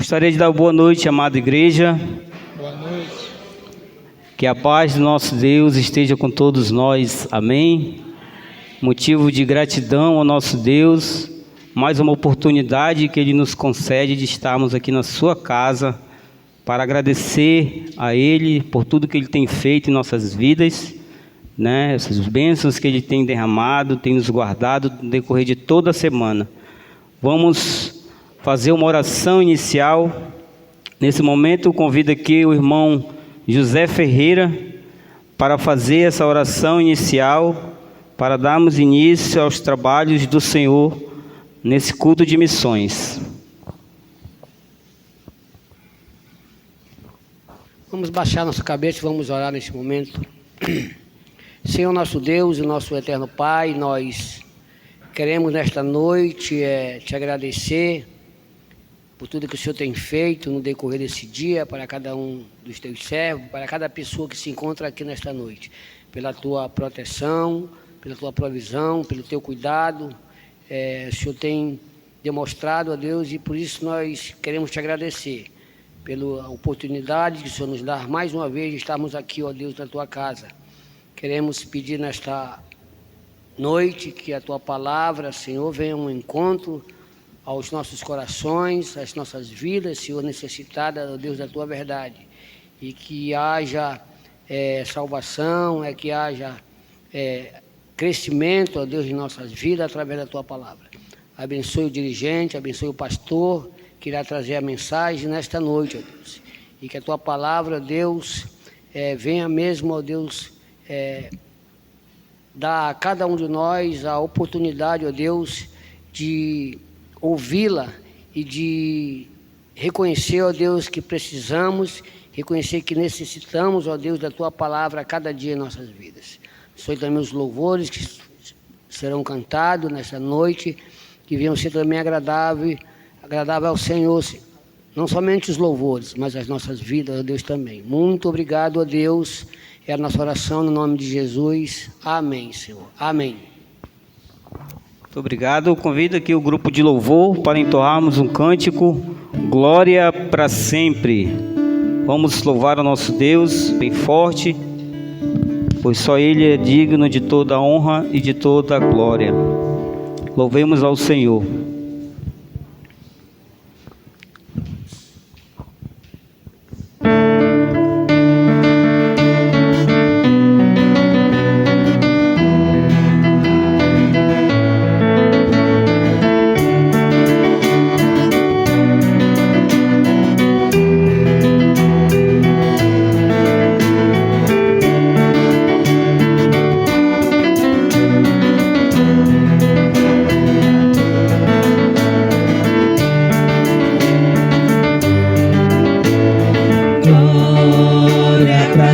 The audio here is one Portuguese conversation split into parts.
Gostaria de dar boa noite, amada igreja. Boa noite. Que a paz do nosso Deus esteja com todos nós. Amém. Motivo de gratidão ao nosso Deus, mais uma oportunidade que Ele nos concede de estarmos aqui na sua casa para agradecer a Ele por tudo que Ele tem feito em nossas vidas, né? Essas bênçãos que Ele tem derramado, tem nos guardado no decorrer de toda a semana. Vamos fazer uma oração inicial. Nesse momento eu convido aqui o irmão José Ferreira para fazer essa oração inicial, para darmos início aos trabalhos do Senhor nesse culto de missões. Vamos baixar nossa cabeça e vamos orar nesse momento. Senhor nosso Deus e nosso eterno Pai, nós queremos nesta noite te agradecer por tudo que o Senhor tem feito no decorrer desse dia, para cada um dos teus servos, para cada pessoa que se encontra aqui nesta noite, pela tua proteção, pela tua provisão, pelo teu cuidado. O Senhor tem demonstrado a Deus e por isso nós queremos te agradecer pela oportunidade que o Senhor nos dá mais uma vez de estarmos aqui, ó Deus, na tua casa. Queremos pedir nesta noite que a tua palavra, Senhor, venha um encontro aos nossos corações, às nossas vidas, Senhor, necessitada, ó Deus, da tua verdade, e que haja salvação, que haja crescimento, ó Deus, em nossas vidas através da tua palavra. Abençoe o dirigente, abençoe o pastor que irá trazer a mensagem nesta noite, ó Deus, e que a tua palavra, Deus, venha mesmo, ó Deus, dar a cada um de nós a oportunidade, ó Deus, de ouvi-la e de reconhecer, ó Deus, que precisamos, reconhecer que necessitamos, ó Deus, da tua palavra a cada dia em nossas vidas. Abençoe também os louvores que serão cantados nessa noite, que venham ser também agradável ao Senhor, não somente os louvores, mas as nossas vidas, ó Deus, também. Muito obrigado, ó Deus, é a nossa oração no nome de Jesus. Amém, Senhor. Amém. Muito obrigado. Eu convido aqui o grupo de louvor para entoarmos um cântico, Glória para sempre. Vamos louvar o nosso Deus bem forte, pois só Ele é digno de toda a honra e de toda a glória. Louvemos ao Senhor.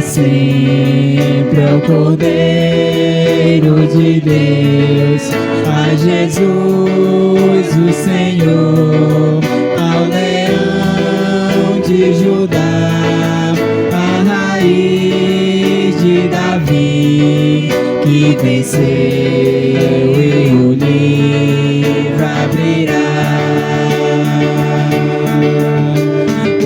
Sempre ao Cordeiro de Deus, a Jesus o Senhor, ao Leão de Judá, a raiz de Davi, que venceu e o livro abrirá.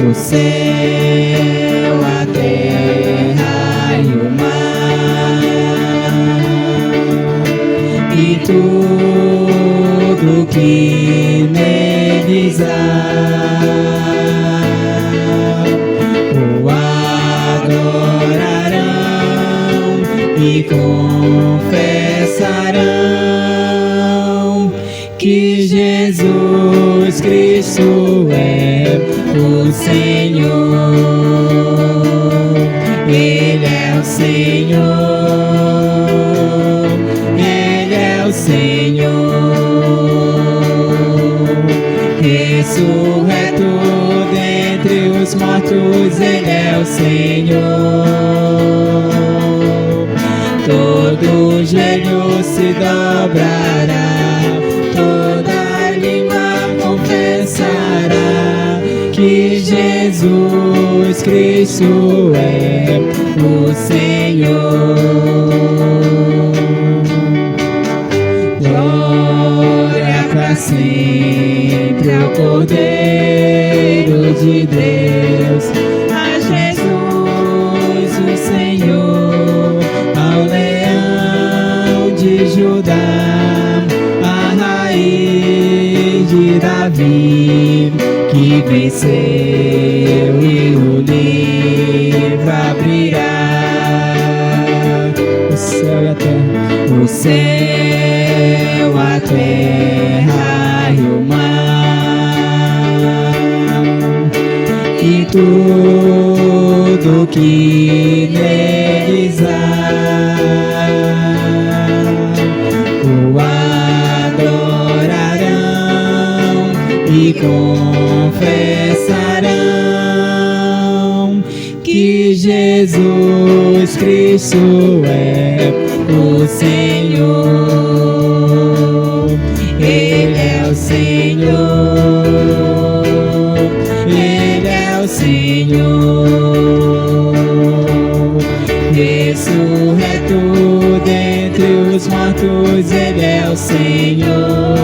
O céu, a terra e o mar, e tudo que neles há, o adorarão e confessarão que Jesus Cristo é o Senhor. Ele é o Senhor, Ele é o Senhor, ressurreto dentre os mortos, Ele é o Senhor. Todo joelho se dobrará, toda língua confessará que Jesus Cristo é o Senhor. Glória para sempre ao Cordeiro de Deus, a Jesus o Senhor, ao leão de Judá, a raiz de Davi, que venceu e o livro abrirá. O céu e a terra, o céu, a terra e o mar, e tudo que neles há, o adorarão e confessarão que Jesus Cristo é o Senhor. Ele é o Senhor, Ele é o Senhor, ressurreto dentre os mortos, Ele é o Senhor.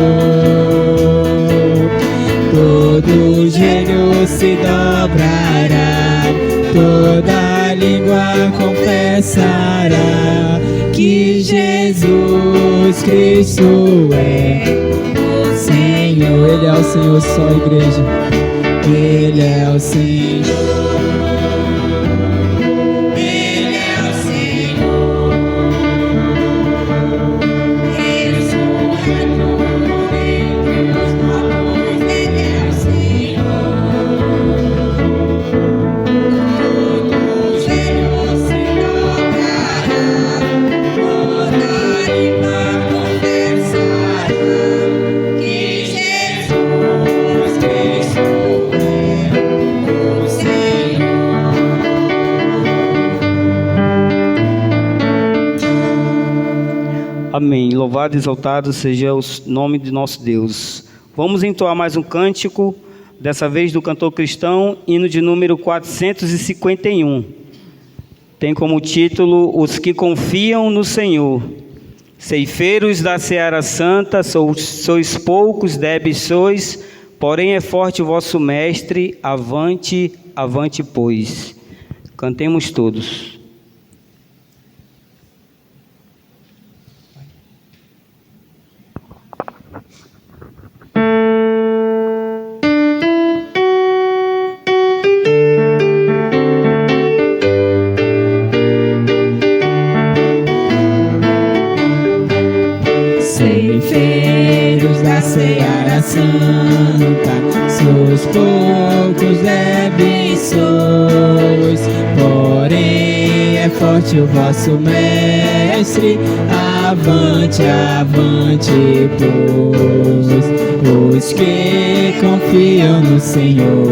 Todo joelho se dobrará, toda língua confessará que Jesus Cristo é o Senhor. Ele é o Senhor, só a igreja. Ele é o Senhor. Ele é o Senhor. Ressurreto dentre os mortos, Ele é o Senhor. Todo joelho se dobrará, toda língua confessará que Jesus Cristo é o Senhor. Amém. Louvado e exaltado seja o nome de nosso Deus. Vamos entoar mais um cântico, dessa vez do cantor cristão, hino de número 451. Tem como título Os que confiam no Senhor. Ceifeiros da seara santa, sois poucos, débeis sois, porém é forte o vosso mestre, avante, avante pois. Cantemos todos. Ceifeiros da seara santa, sois poucos, débeis sois, porém é forte o vosso mestre, avante, avante pois. Os que confiam no Senhor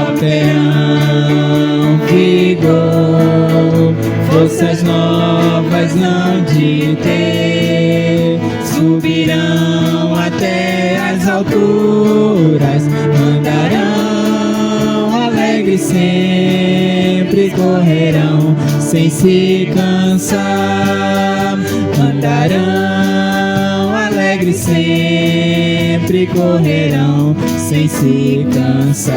obterão vigor, forças novas não de ter, subirão até as alturas, andarão alegres sempre, correrão sem se cansar, andarão alegres sempre, correrão sem se cansar,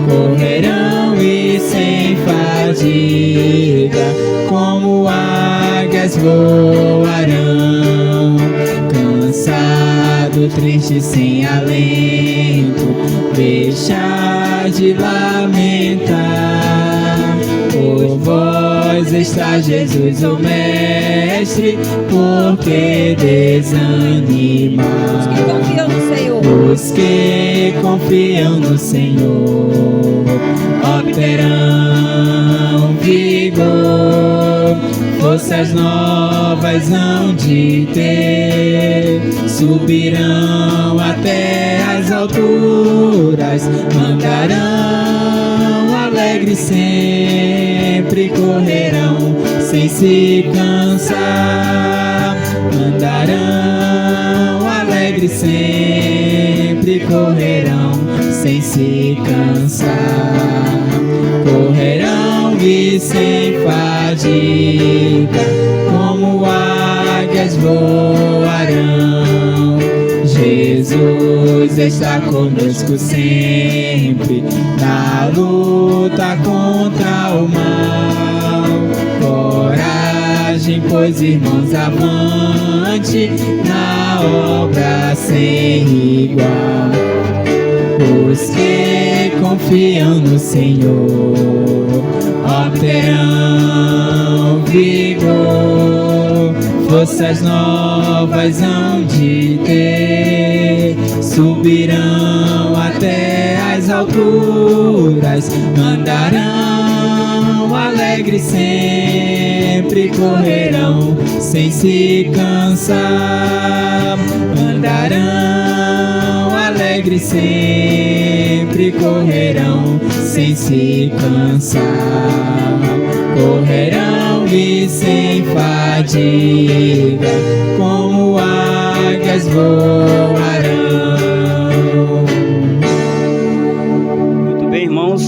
correrão e sem fadiga, como águias voarão, cansado, triste, sem alento, deixar de lamentar, por vós está Jesus o Mestre, porque desanimar? Os que confiam no Senhor obterão vigor, forças novas hão de ter, subirão até as alturas, andarão alegres sempre, correrão sem se cansar, andarão alegres sempre, correrão sem se cansar, correrão e sem fadiga, como águias voarão. Jesus está conosco sempre, na luta contra o mal. Coragem, pois irmãos, avante, na obra sem igual. Os que confiam no Senhor obterão vigor, forças novas hão de ter, subirão até as alturas, andarão alegres sempre, correrão sem se cansar, andarão alegres sempre, correrão sem se cansar, correrão e sem fadiga, como águias voarão. Muito bem, irmãos,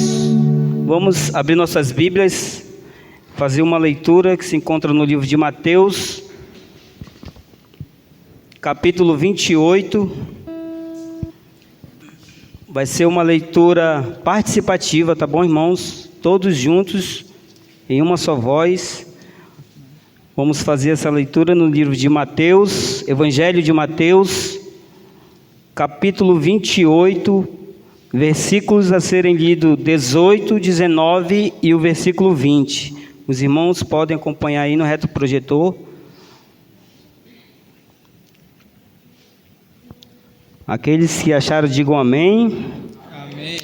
vamos abrir nossas Bíblias, fazer uma leitura que se encontra no livro de Mateus, capítulo 28. Vai ser uma leitura participativa, tá bom, irmãos? Todos juntos, em uma só voz. Vamos fazer essa leitura no livro de Mateus, Evangelho de Mateus, capítulo 28, versículos a serem lidos 18, 19 e o versículo 20. Os irmãos podem acompanhar aí no retroprojetor. Aqueles que acharam, digam amém. Amém.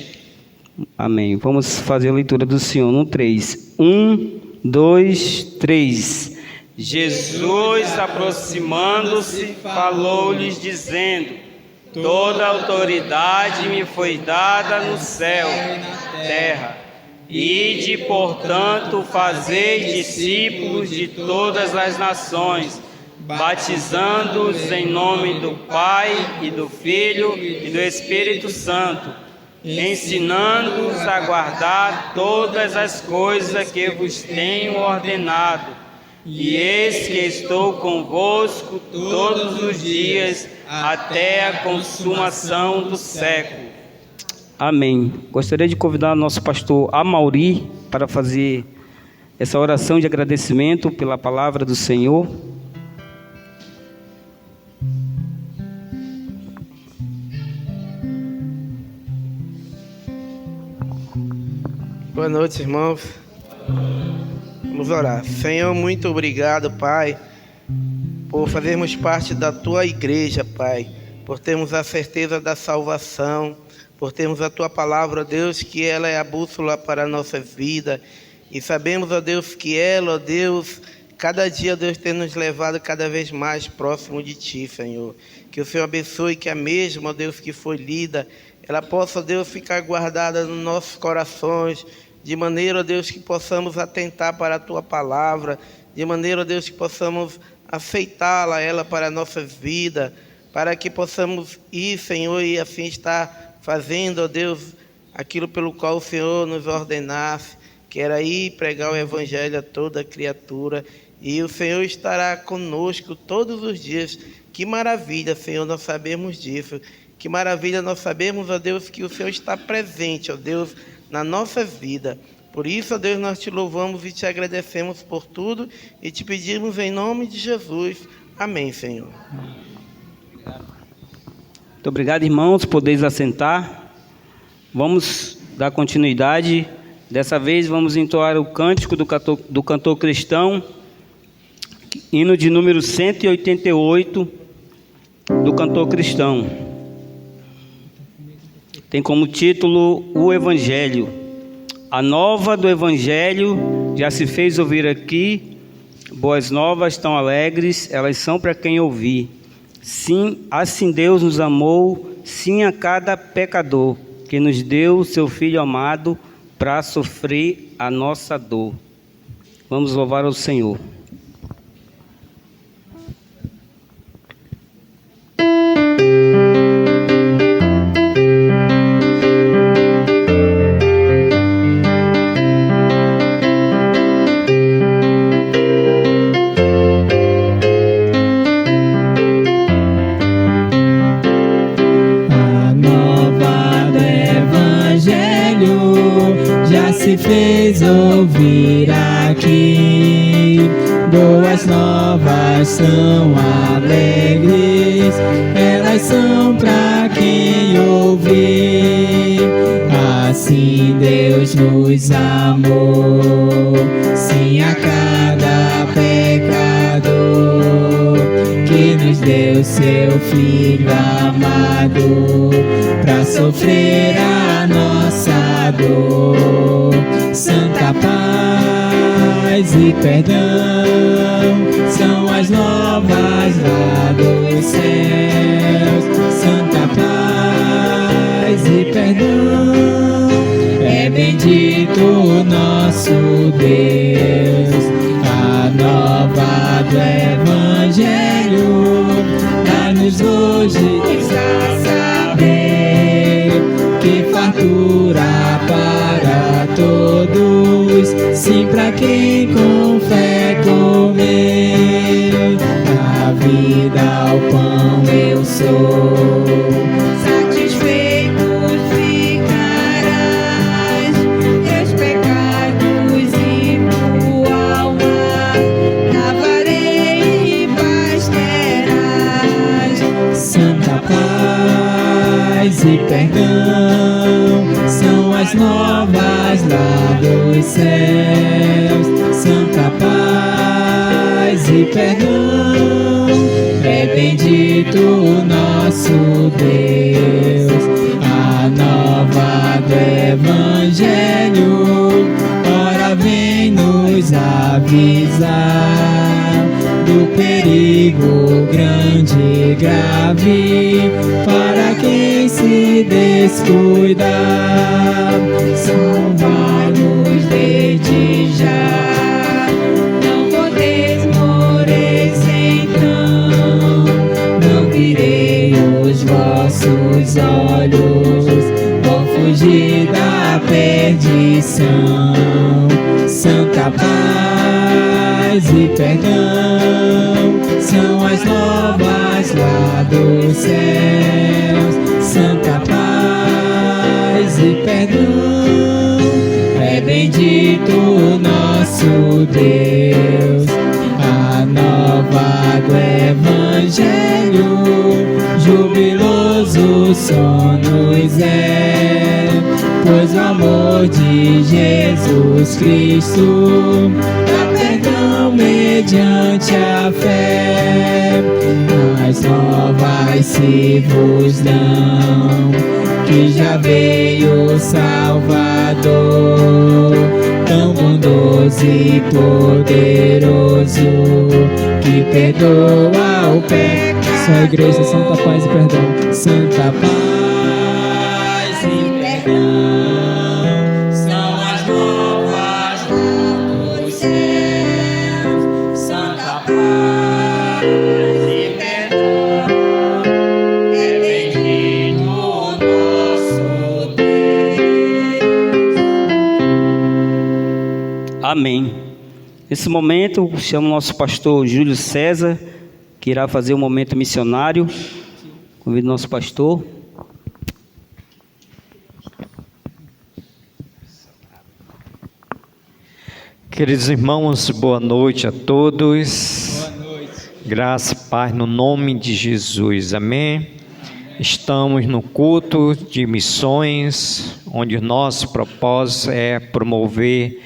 Amém. Vamos fazer a leitura do Senhor no 3. 1, 2, 3. Jesus, aproximando-se, falou-lhes, dizendo: toda autoridade me foi dada no céu e na terra. Ide, portanto, fazei discípulos de todas as nações, batizando-os em nome do Pai e do Filho e do Espírito Santo, ensinando-os a guardar todas as coisas que vos tenho ordenado. E eis que estou convosco todos os dias, até a consumação do século. Amém. Gostaria de convidar o nosso pastor Amauri para fazer essa oração de agradecimento pela palavra do Senhor. Boa noite, irmãos. Vamos orar. Senhor, muito obrigado, Pai, por fazermos parte da Tua igreja, Pai, por termos a certeza da salvação, por termos a Tua palavra, ó Deus, que ela é a bússola para a nossa vida. E sabemos, ó Deus, que ela, ó Deus, cada dia, ó Deus, tem nos levado cada vez mais próximo de Ti, Senhor. Que o Senhor abençoe que a mesma, ó Deus, que foi lida, ela possa, ó Deus, ficar guardada nos nossos corações, de maneira, ó Deus, que possamos atentar para a Tua palavra, de maneira, ó Deus, que possamos aceitá-la, ela para a nossa vida, para que possamos ir, Senhor, e assim estar fazendo, ó Deus, aquilo pelo qual o Senhor nos ordenasse, que era ir pregar o Evangelho a toda criatura, e o Senhor estará conosco todos os dias. Que maravilha, Senhor, nós sabemos disso. Que maravilha, nós sabemos, ó Deus, que o Senhor está presente, ó Deus, na nossa vida. Por isso, ó Deus, nós te louvamos e te agradecemos por tudo e te pedimos em nome de Jesus. Amém, Senhor. Muito obrigado, irmãos, podeis assentar. Vamos dar continuidade. Dessa vez vamos entoar o cântico do cantor cristão, hino de número 188 do cantor cristão. Tem como título o Evangelho. A nova do Evangelho já se fez ouvir aqui. Boas novas tão alegres, elas são para quem ouvir. Sim, assim Deus nos amou, sim a cada pecador, que nos deu o seu Filho amado para sofrer a nossa dor. Vamos louvar ao Senhor. se fez ouvir aqui. Boas novas são alegres, elas são pra quem ouvir. Assim Deus nos amou, sim, a cada pecador, que nos deu seu Filho amado, pra sofrer a nossa dor. Santa paz e perdão são as novas lá dos céus. Santa paz e perdão, é bendito o nosso Deus. A nova do Evangelho dá-nos hoje a saber que fartura para todos, sim, para quem com fé comer. A vida ao pão eu sou, satisfeito ficarás, teus pecados e tua alma lavarei e paz terás. Santa paz e perdão são as novas lá dos céus. Santa paz e perdão, é bendito o nosso Deus. A nova do Evangelho, ora vem nos avisar do perigo grande e grave para quem se descuidar. Salva-nos desde já, não vos esmoreçais então, não virei os vossos olhos, vão fugir da perdição. Santa paz e perdão são as novas lá dos céus. Santa paz e perdão, é bendito o nosso Deus. A nova do Evangelho, jubiloso sonos é, pois o amor de Jesus Cristo dá perdão mediante a fé. As novas se vos dão, que já veio o Salvador, tão bondoso e poderoso, que perdoa o pecado. Só a igreja, santa paz e perdão. Santa paz e perdão são as novas dos céus. Santa paz e perdão, é bendito o nosso Deus. Amém. Nesse momento, chamo o nosso pastor Júlio César, que irá fazer um momento missionário. Convido o nosso pastor. Queridos irmãos, boa noite a todos. Boa noite. Graça e paz no nome de Jesus. Amém. Estamos no culto de missões, onde o nosso propósito é promover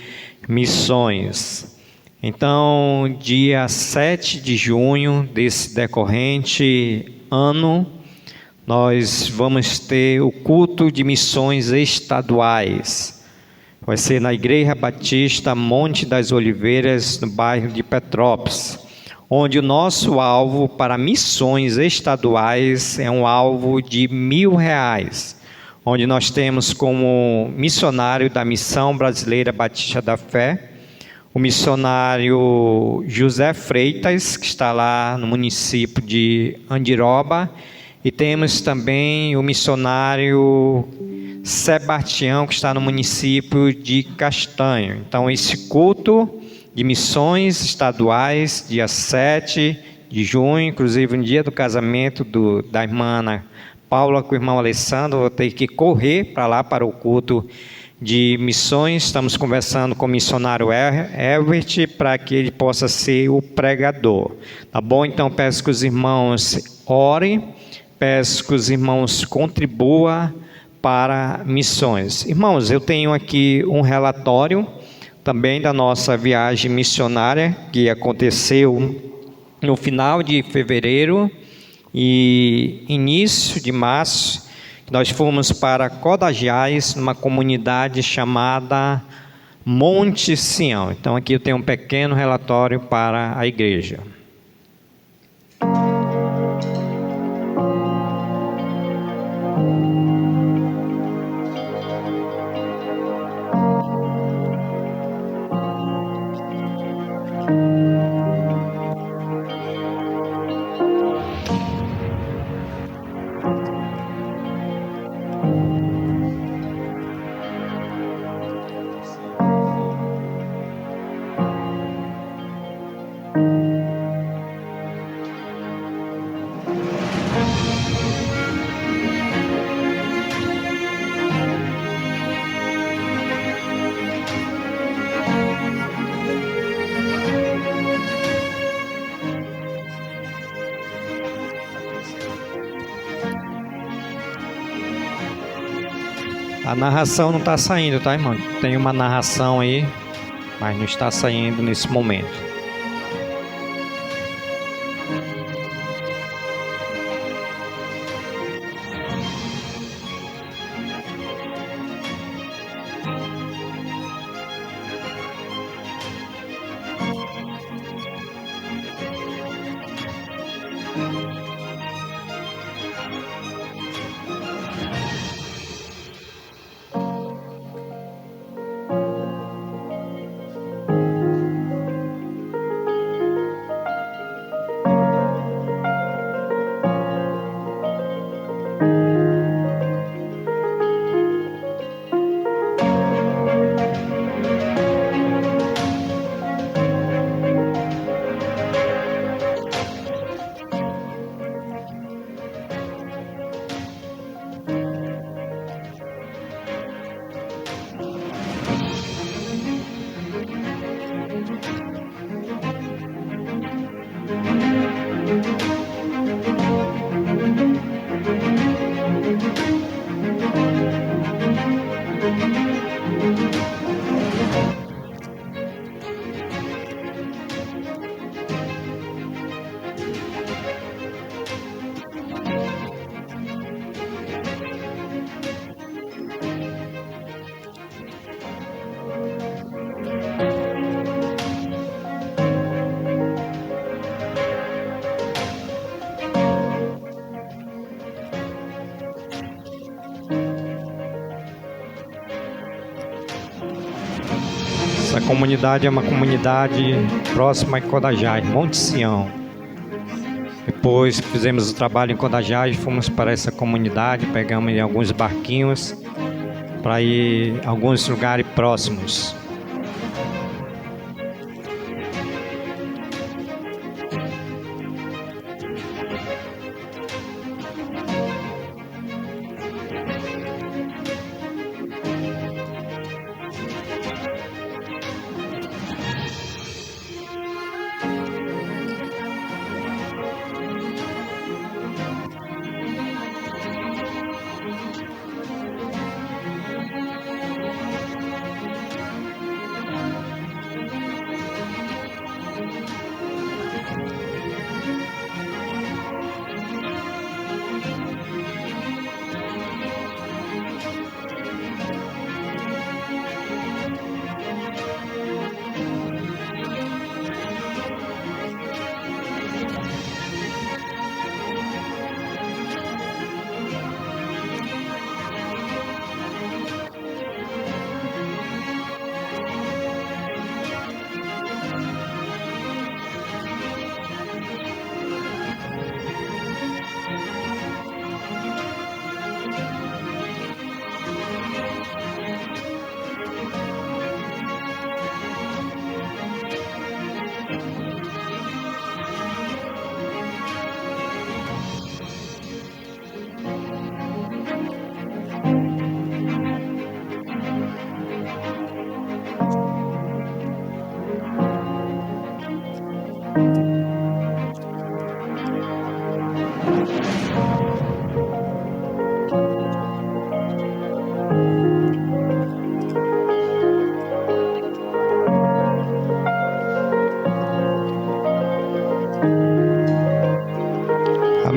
missões. Então, dia 7 de junho desse decorrente ano, nós vamos ter o culto de missões estaduais. Vai ser na Igreja Batista Monte das Oliveiras, no bairro de Petrópolis, onde o nosso alvo para missões estaduais é um alvo de R$1.000, onde nós temos como missionário da Missão Brasileira Batista da Fé, o missionário José Freitas, que está lá no município de Andiroba, e temos também o missionário Sebastião, que está no município de Castanho. Então, esse culto de missões estaduais, dia 7 de junho, inclusive no dia do casamento da irmã Ana Paula com o irmão Alessandro, vou ter que correr para lá para o culto de missões. Estamos conversando com o missionário Herbert para que ele possa ser o pregador. Tá bom? Então peço que os irmãos orem, peço que os irmãos contribuam para missões. Irmãos, eu tenho aqui um relatório também da nossa viagem missionária que aconteceu no final de fevereiro e início de março. Nós fomos para Codajás, numa comunidade chamada Monte Sião. Então aqui eu tenho um pequeno relatório para a igreja. A narração não está saindo, tá, irmão? Tem uma narração aí, mas não está saindo nesse momento. Essa comunidade é uma comunidade próxima a Codajás, Monte Sião. Depois fizemos o trabalho em Codajás, fomos para essa comunidade, pegamos alguns barquinhos para ir a alguns lugares próximos.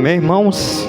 Amém, irmãos?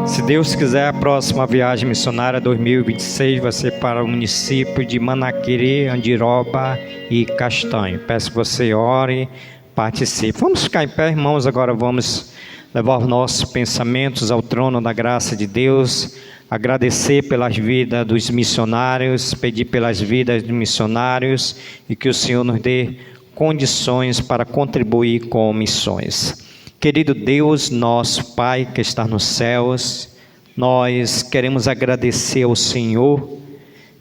Se Deus quiser, a próxima viagem missionária 2026 vai ser para o município de Manaquiri, Andiroba e Castanho. Peço que você ore, participe. Vamos ficar em pé, irmãos. Agora vamos levar os nossos pensamentos ao trono da graça de Deus, agradecer pelas vidas dos missionários, pedir pelas vidas dos missionários e que o Senhor nos dê condições para contribuir com missões. Querido Deus, nosso Pai que está nos céus, nós queremos agradecer ao Senhor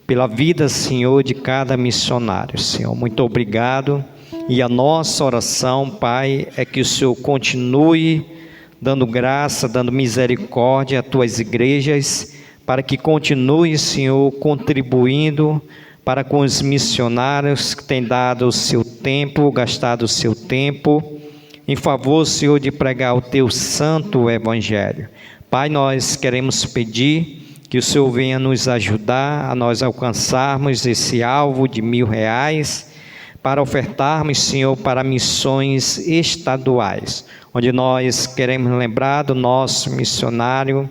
pela vida, Senhor, de cada missionário. Senhor, muito obrigado. E a nossa oração, Pai, é que o Senhor continue dando graça, dando misericórdia às tuas igrejas, para que continue, Senhor, contribuindo para com os missionários que têm dado o seu tempo, gastado o seu tempo, em favor, Senhor, de pregar o teu santo evangelho. Pai, nós queremos pedir que o Senhor venha nos ajudar a nós alcançarmos esse alvo de R$1.000, para ofertarmos, Senhor, para missões estaduais, onde nós queremos lembrar do nosso missionário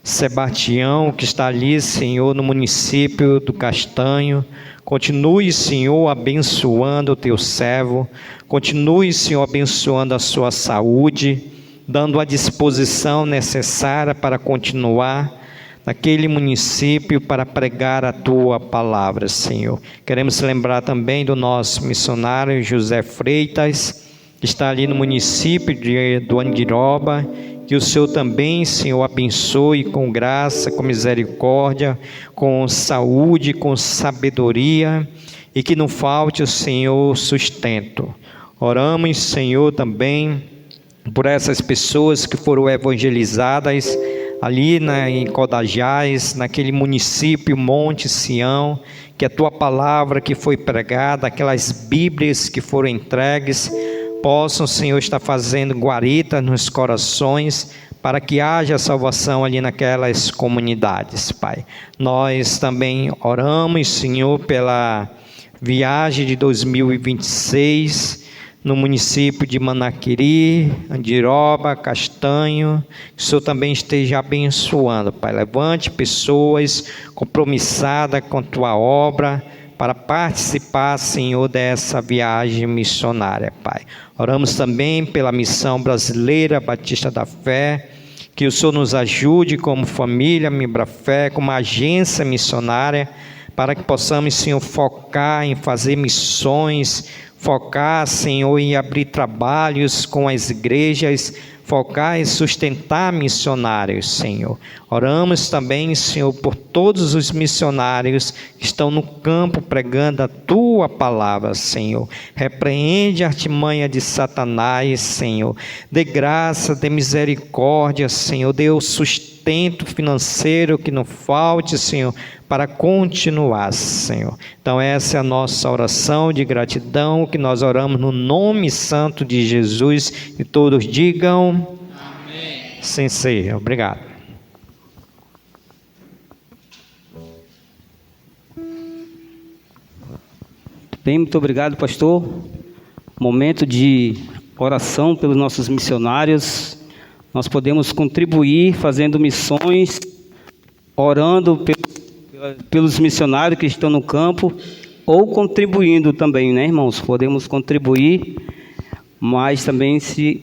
Sebastião, que está ali, Senhor, no município do Castanho. Continue, Senhor, abençoando o teu servo, continue, Senhor, abençoando a sua saúde, dando a disposição necessária para continuar naquele município para pregar a tua palavra, Senhor. Queremos lembrar também do nosso missionário José Freitas, que está ali no município do Andiroba. Que o Senhor também, Senhor, abençoe com graça, com misericórdia, com saúde, com sabedoria, e que não falte o Senhor sustento. Oramos, Senhor, também por essas pessoas que foram evangelizadas ali em Codajás, naquele município Monte Sião, que a tua palavra que foi pregada, aquelas Bíblias que foram entregues, possam, Senhor, estar fazendo guarita nos corações, para que haja salvação ali naquelas comunidades, Pai. Nós também oramos, Senhor, pela viagem de 2026, no município de Manaquiri, Andiroba, Castanho, que o Senhor também esteja abençoando, Pai. Levante pessoas compromissadas com a tua obra, para participar, Senhor, dessa viagem missionária, Pai. Oramos também pela missão brasileira Batista da Fé, que o Senhor nos ajude como família Mibrafé, como agência missionária, para que possamos, Senhor, focar em fazer missões, focar, Senhor, em abrir trabalhos com as igrejas, focar em sustentar missionários, Senhor. Oramos também, Senhor, por todos os missionários que estão no campo pregando a tua palavra, Senhor. Repreende a artimanha de Satanás, Senhor. Dê graça, dê misericórdia, Senhor. Dê o sustento financeiro que não falte, Senhor, para continuar, Senhor. Então essa é a nossa oração de gratidão, que nós oramos no nome santo de Jesus, e todos digam amém. Sim, Senhor. Obrigado. Bem, muito obrigado, pastor. Momento de oração pelos nossos missionários. Nós podemos contribuir fazendo missões, orando pelos missionários que estão no campo, ou contribuindo também, né, irmãos? Podemos contribuir, mas também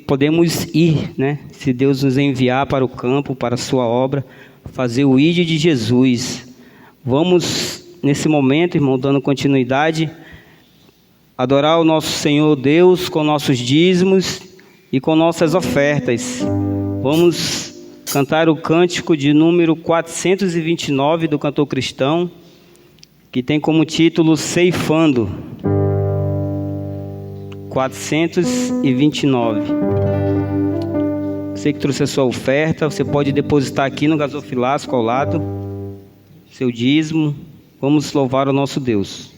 podemos ir, né? Se Deus nos enviar para o campo, para a sua obra, fazer o ID de Jesus. Vamos, nesse momento, irmão, dando continuidade, adorar o nosso Senhor Deus com nossos dízimos e com nossas ofertas. Vamos cantar o cântico de número 429 do cantor cristão, que tem como título Ceifando. 429. Você que trouxe a sua oferta, você pode depositar aqui no gasofilasco ao lado, seu dízimo. Vamos louvar o nosso Deus.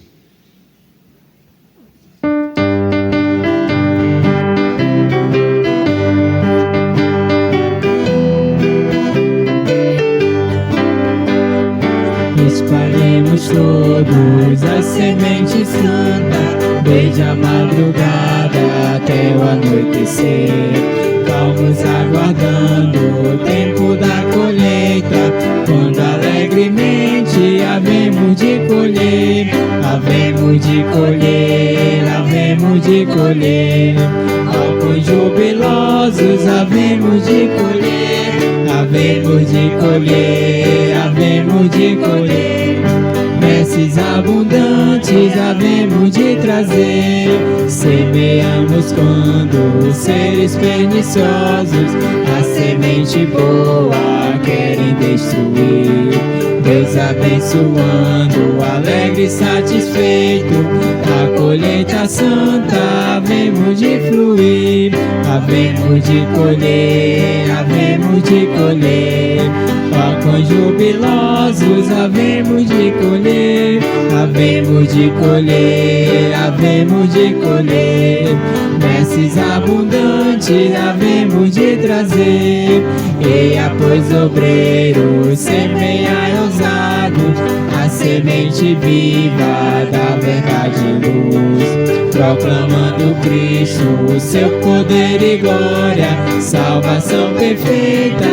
Espalhemos todos a semente santa, desde a madrugada até o anoitecer. calmos aguardando o tempo da colheita, quando alegremente havemos de colher, havemos de colher, havemos de colher. Alguns jubilosos havemos de colher, havemos de colher, havemos de colher. Messes abundantes havemos de trazer, semeamos quando os seres perniciosos a semente boa querem destruir. Deus abençoando, alegre e satisfeito, a colheita santa havemos de fluir, havemos de colher, havemos de colher. Falcões jubilosos havemos de colher, havemos de colher, havemos de colher. Messes abundantes havemos de trazer, eia pois obreiros, semeai ousados a semente viva da verdade e luz, proclamando Cristo, o seu poder e glória, salvação perfeita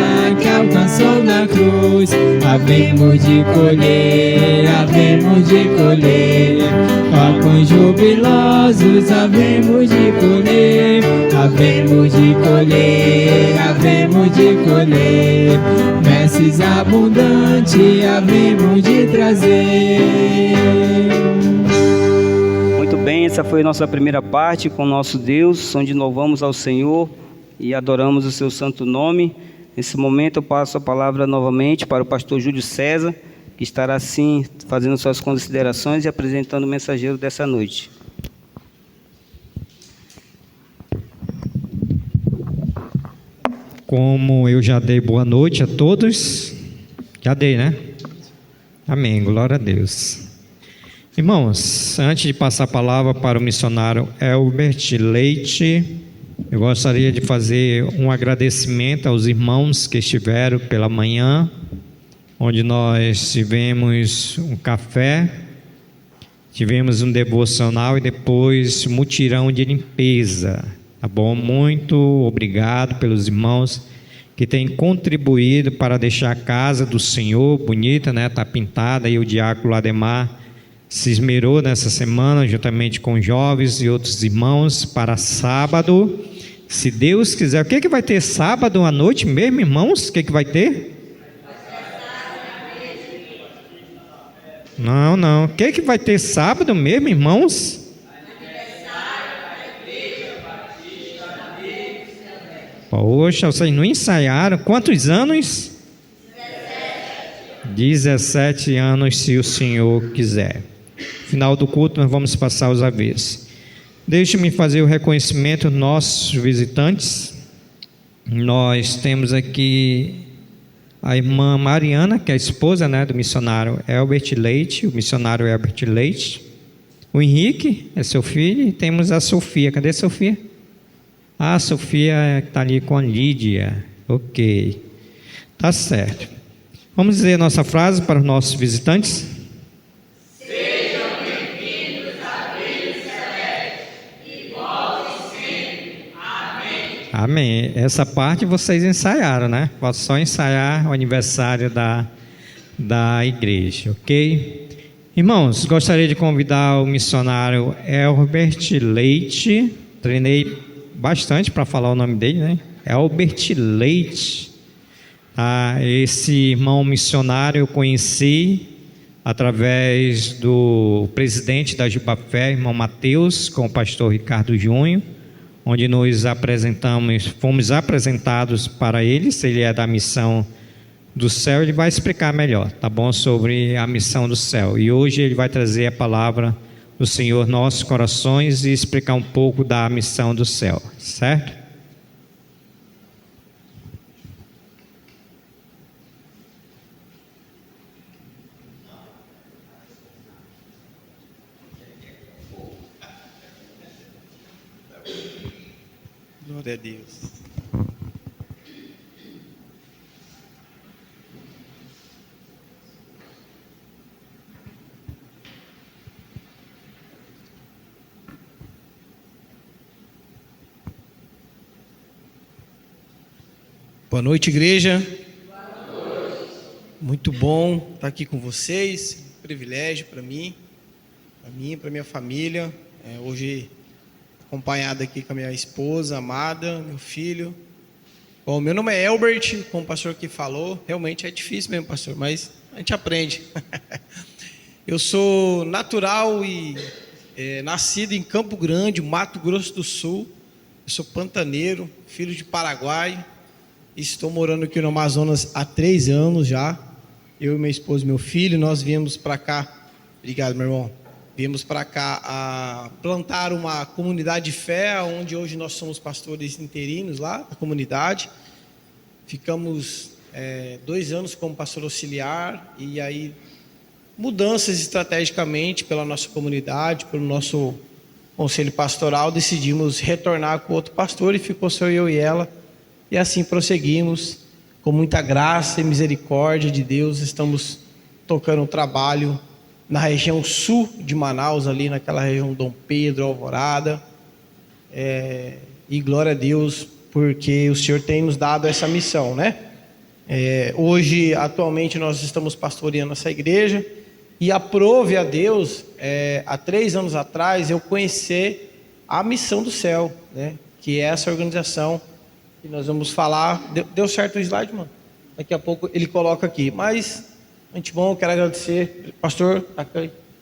que alcançou na cruz. Havemos de colher, havemos de colher. Falcões jubilosos havemos de colher, havemos de colher, havemos de colher. Messes abundantes havemos de trazer. Muito bem, essa foi a nossa primeira parte com o nosso Deus, onde louvamos ao Senhor e adoramos o seu santo nome. Nesse momento eu passo a palavra novamente para o pastor Júlio César, que estará assim fazendo suas considerações e apresentando o mensageiro dessa noite. Como eu já dei boa noite a todos, já dei, né? Amém, glória a Deus. Irmãos, antes de passar a palavra para o missionário Elbert Leite, eu gostaria de fazer um agradecimento aos irmãos que estiveram pela manhã, onde nós tivemos um café, tivemos um devocional e depois um mutirão de limpeza, tá bom? Muito obrigado pelos irmãos que têm contribuído para deixar a casa do Senhor bonita, né? Tá pintada, e o diácono Ademar se esmerou nessa semana, juntamente com os jovens e outros irmãos, para sábado, se Deus quiser. O que vai ter sábado à noite mesmo, irmãos? O que vai ter? Não. O que vai ter sábado mesmo, irmãos? Poxa, vocês não ensaiaram. Quantos anos? 17 anos, se o Senhor quiser. Final do culto, nós vamos passar os avisos. Deixe-me fazer o reconhecimento dos nossos visitantes. Nós temos aqui a irmã Mariana, que é a esposa, né, do missionário Elbert Leite, o missionário Elbert Leite. O Henrique é seu filho, e temos a Sofia. Cadê a Sofia? A Sofia está ali com a Lídia. Ok, tá certo. Vamos dizer a nossa frase para os nossos visitantes? Sejam bem-vindos à Bíblia Celeste e voltem sempre. Amém. Amém. Essa parte vocês ensaiaram, né? Posso só ensaiar o aniversário da igreja, ok? Irmãos, gostaria de convidar o missionário Elbert Leite. Treinei bastante para falar o nome dele, né? Elbert Leite. Esse irmão missionário eu conheci através do presidente da Jubafé, irmão Mateus, com o pastor Ricardo Junho, onde nos fomos apresentados para ele. Se ele é da missão do céu, ele vai explicar melhor, tá bom, sobre a missão do céu. E hoje ele vai trazer a palavra do Senhor nos nossos corações e explicar um pouco da missão do céu, certo? Glória a Deus. Boa noite, igreja. Boa noite. Muito bom estar aqui com vocês. Privilégio para mim, para minha família. Hoje acompanhado aqui com a minha esposa amada, meu filho. Bom, meu nome é Elbert, como o pastor aqui falou. Realmente é difícil mesmo, pastor, mas a gente aprende. Eu sou natural e nascido em Campo Grande, Mato Grosso do Sul. Eu sou pantaneiro, filho de Paraguai. Estou morando aqui no Amazonas há 3 anos já. Eu, minha esposa e meu filho, nós viemos para cá. Obrigado, meu irmão. Viemos para cá a plantar uma comunidade de fé, onde hoje nós somos pastores interinos lá da comunidade. Ficamos 2 anos como pastor auxiliar e aí mudanças estrategicamente pela nossa comunidade, pelo nosso conselho pastoral, decidimos retornar com outro pastor e ficou só eu e ela. E assim prosseguimos, com muita graça e misericórdia de Deus, estamos tocando um trabalho na região sul de Manaus, ali naquela região Dom Pedro, Alvorada. E glória a Deus, porque o Senhor tem nos dado essa missão, né? Hoje, atualmente, nós estamos pastoreando essa igreja e aprove a Deus, há 3 anos atrás, eu conheci a Missão do Céu, né? Que é essa organização. E nós vamos falar. Deu certo o slide, mano? Daqui a pouco ele coloca aqui. Mas, muito bom, eu quero agradecer. Pastor,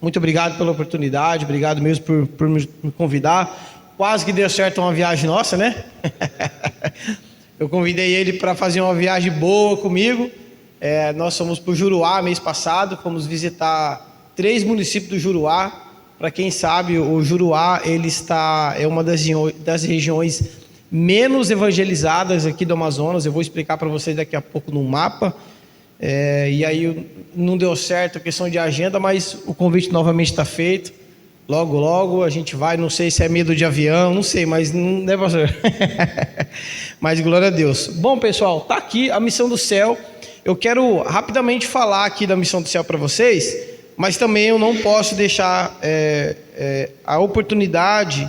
muito obrigado pela oportunidade. Obrigado mesmo por me convidar. Quase que deu certo uma viagem nossa, né? Eu convidei ele para fazer uma viagem boa comigo. Nós fomos para o Juruá mês passado. Fomos visitar 3 municípios do Juruá. Para quem sabe, o Juruá é uma das regiões menos evangelizadas aqui do Amazonas. Eu vou explicar para vocês daqui a pouco no mapa. E aí não deu certo a questão de agenda, mas o convite novamente está feito. Logo, logo a gente vai. Não sei se é medo de avião, não sei, mas não é, pastor? Mas glória a Deus. Bom, pessoal, está aqui a Missão do Céu. Eu quero rapidamente falar aqui da Missão do Céu para vocês, mas também eu não posso deixar a oportunidade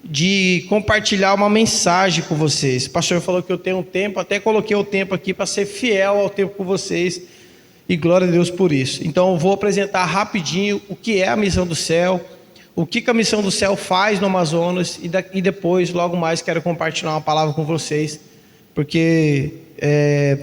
de compartilhar uma mensagem com vocês. O pastor falou que eu tenho um tempo, até coloquei o tempo aqui para ser fiel ao tempo com vocês, e glória a Deus por isso. Então eu vou apresentar rapidinho o que é a Missão do Céu, o que a Missão do Céu faz no Amazonas, e depois, logo mais, quero compartilhar uma palavra com vocês, porque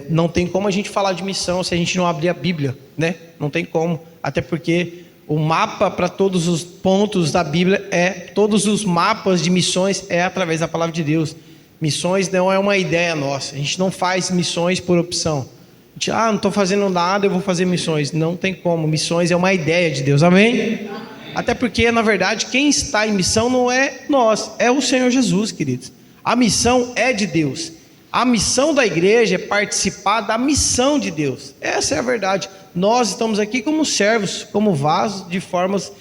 não tem como a gente falar de missão se a gente não abrir a Bíblia, né? Não tem como, até porque o mapa para todos os pontos da Bíblia todos os mapas de missões através da palavra de Deus. Missões não é uma ideia nossa. A gente não faz missões por opção. A gente, não estou fazendo nada, eu vou fazer missões. Não tem como. Missões é uma ideia de Deus. Amém? Até porque, na verdade, quem está em missão não é nós, é o Senhor Jesus, queridos. A missão é de Deus. A missão da igreja é participar da missão de Deus. Essa é a verdade. Nós estamos aqui como servos, como vasos, de formas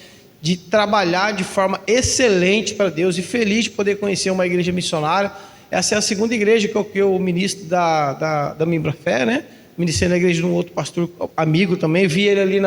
de trabalhar de forma excelente para Deus, e feliz de poder conhecer uma igreja missionária. Essa é a 2ª igreja que eu ministro da Membrafé, né? Ministrei na igreja de um outro pastor amigo também. Vi ele ali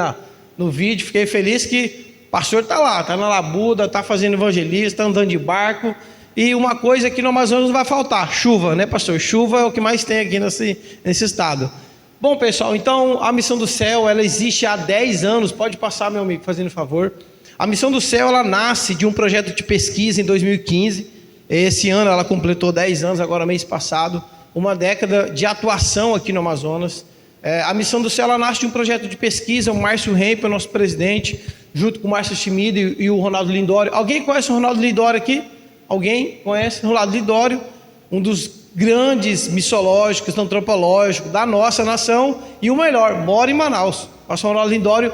no vídeo, fiquei feliz que o pastor está lá, está na labuda, está fazendo evangelismo, está andando de barco. E uma coisa que no Amazonas não vai faltar: chuva, né, pastor? Chuva é o que mais tem aqui nesse estado. Bom, pessoal, então a Missão do Céu, ela existe há 10 anos. Pode passar, meu amigo, fazendo favor. A Missão do Céu, ela nasce de um projeto de pesquisa em 2015. Esse ano ela completou 10 anos, agora mês passado. Uma década de atuação aqui no Amazonas. A Missão do Céu, ela nasce de um projeto de pesquisa. O Márcio Hempel, nosso presidente, junto com o Márcio Schmid e o Ronaldo Lindório. Alguém conhece o Ronaldo Lindório aqui? Alguém conhece o Ronaldo Lindório? Um dos grandes missológicos, antropológicos da nossa nação, e o melhor, mora em Manaus. O pastor Ronaldo Lindório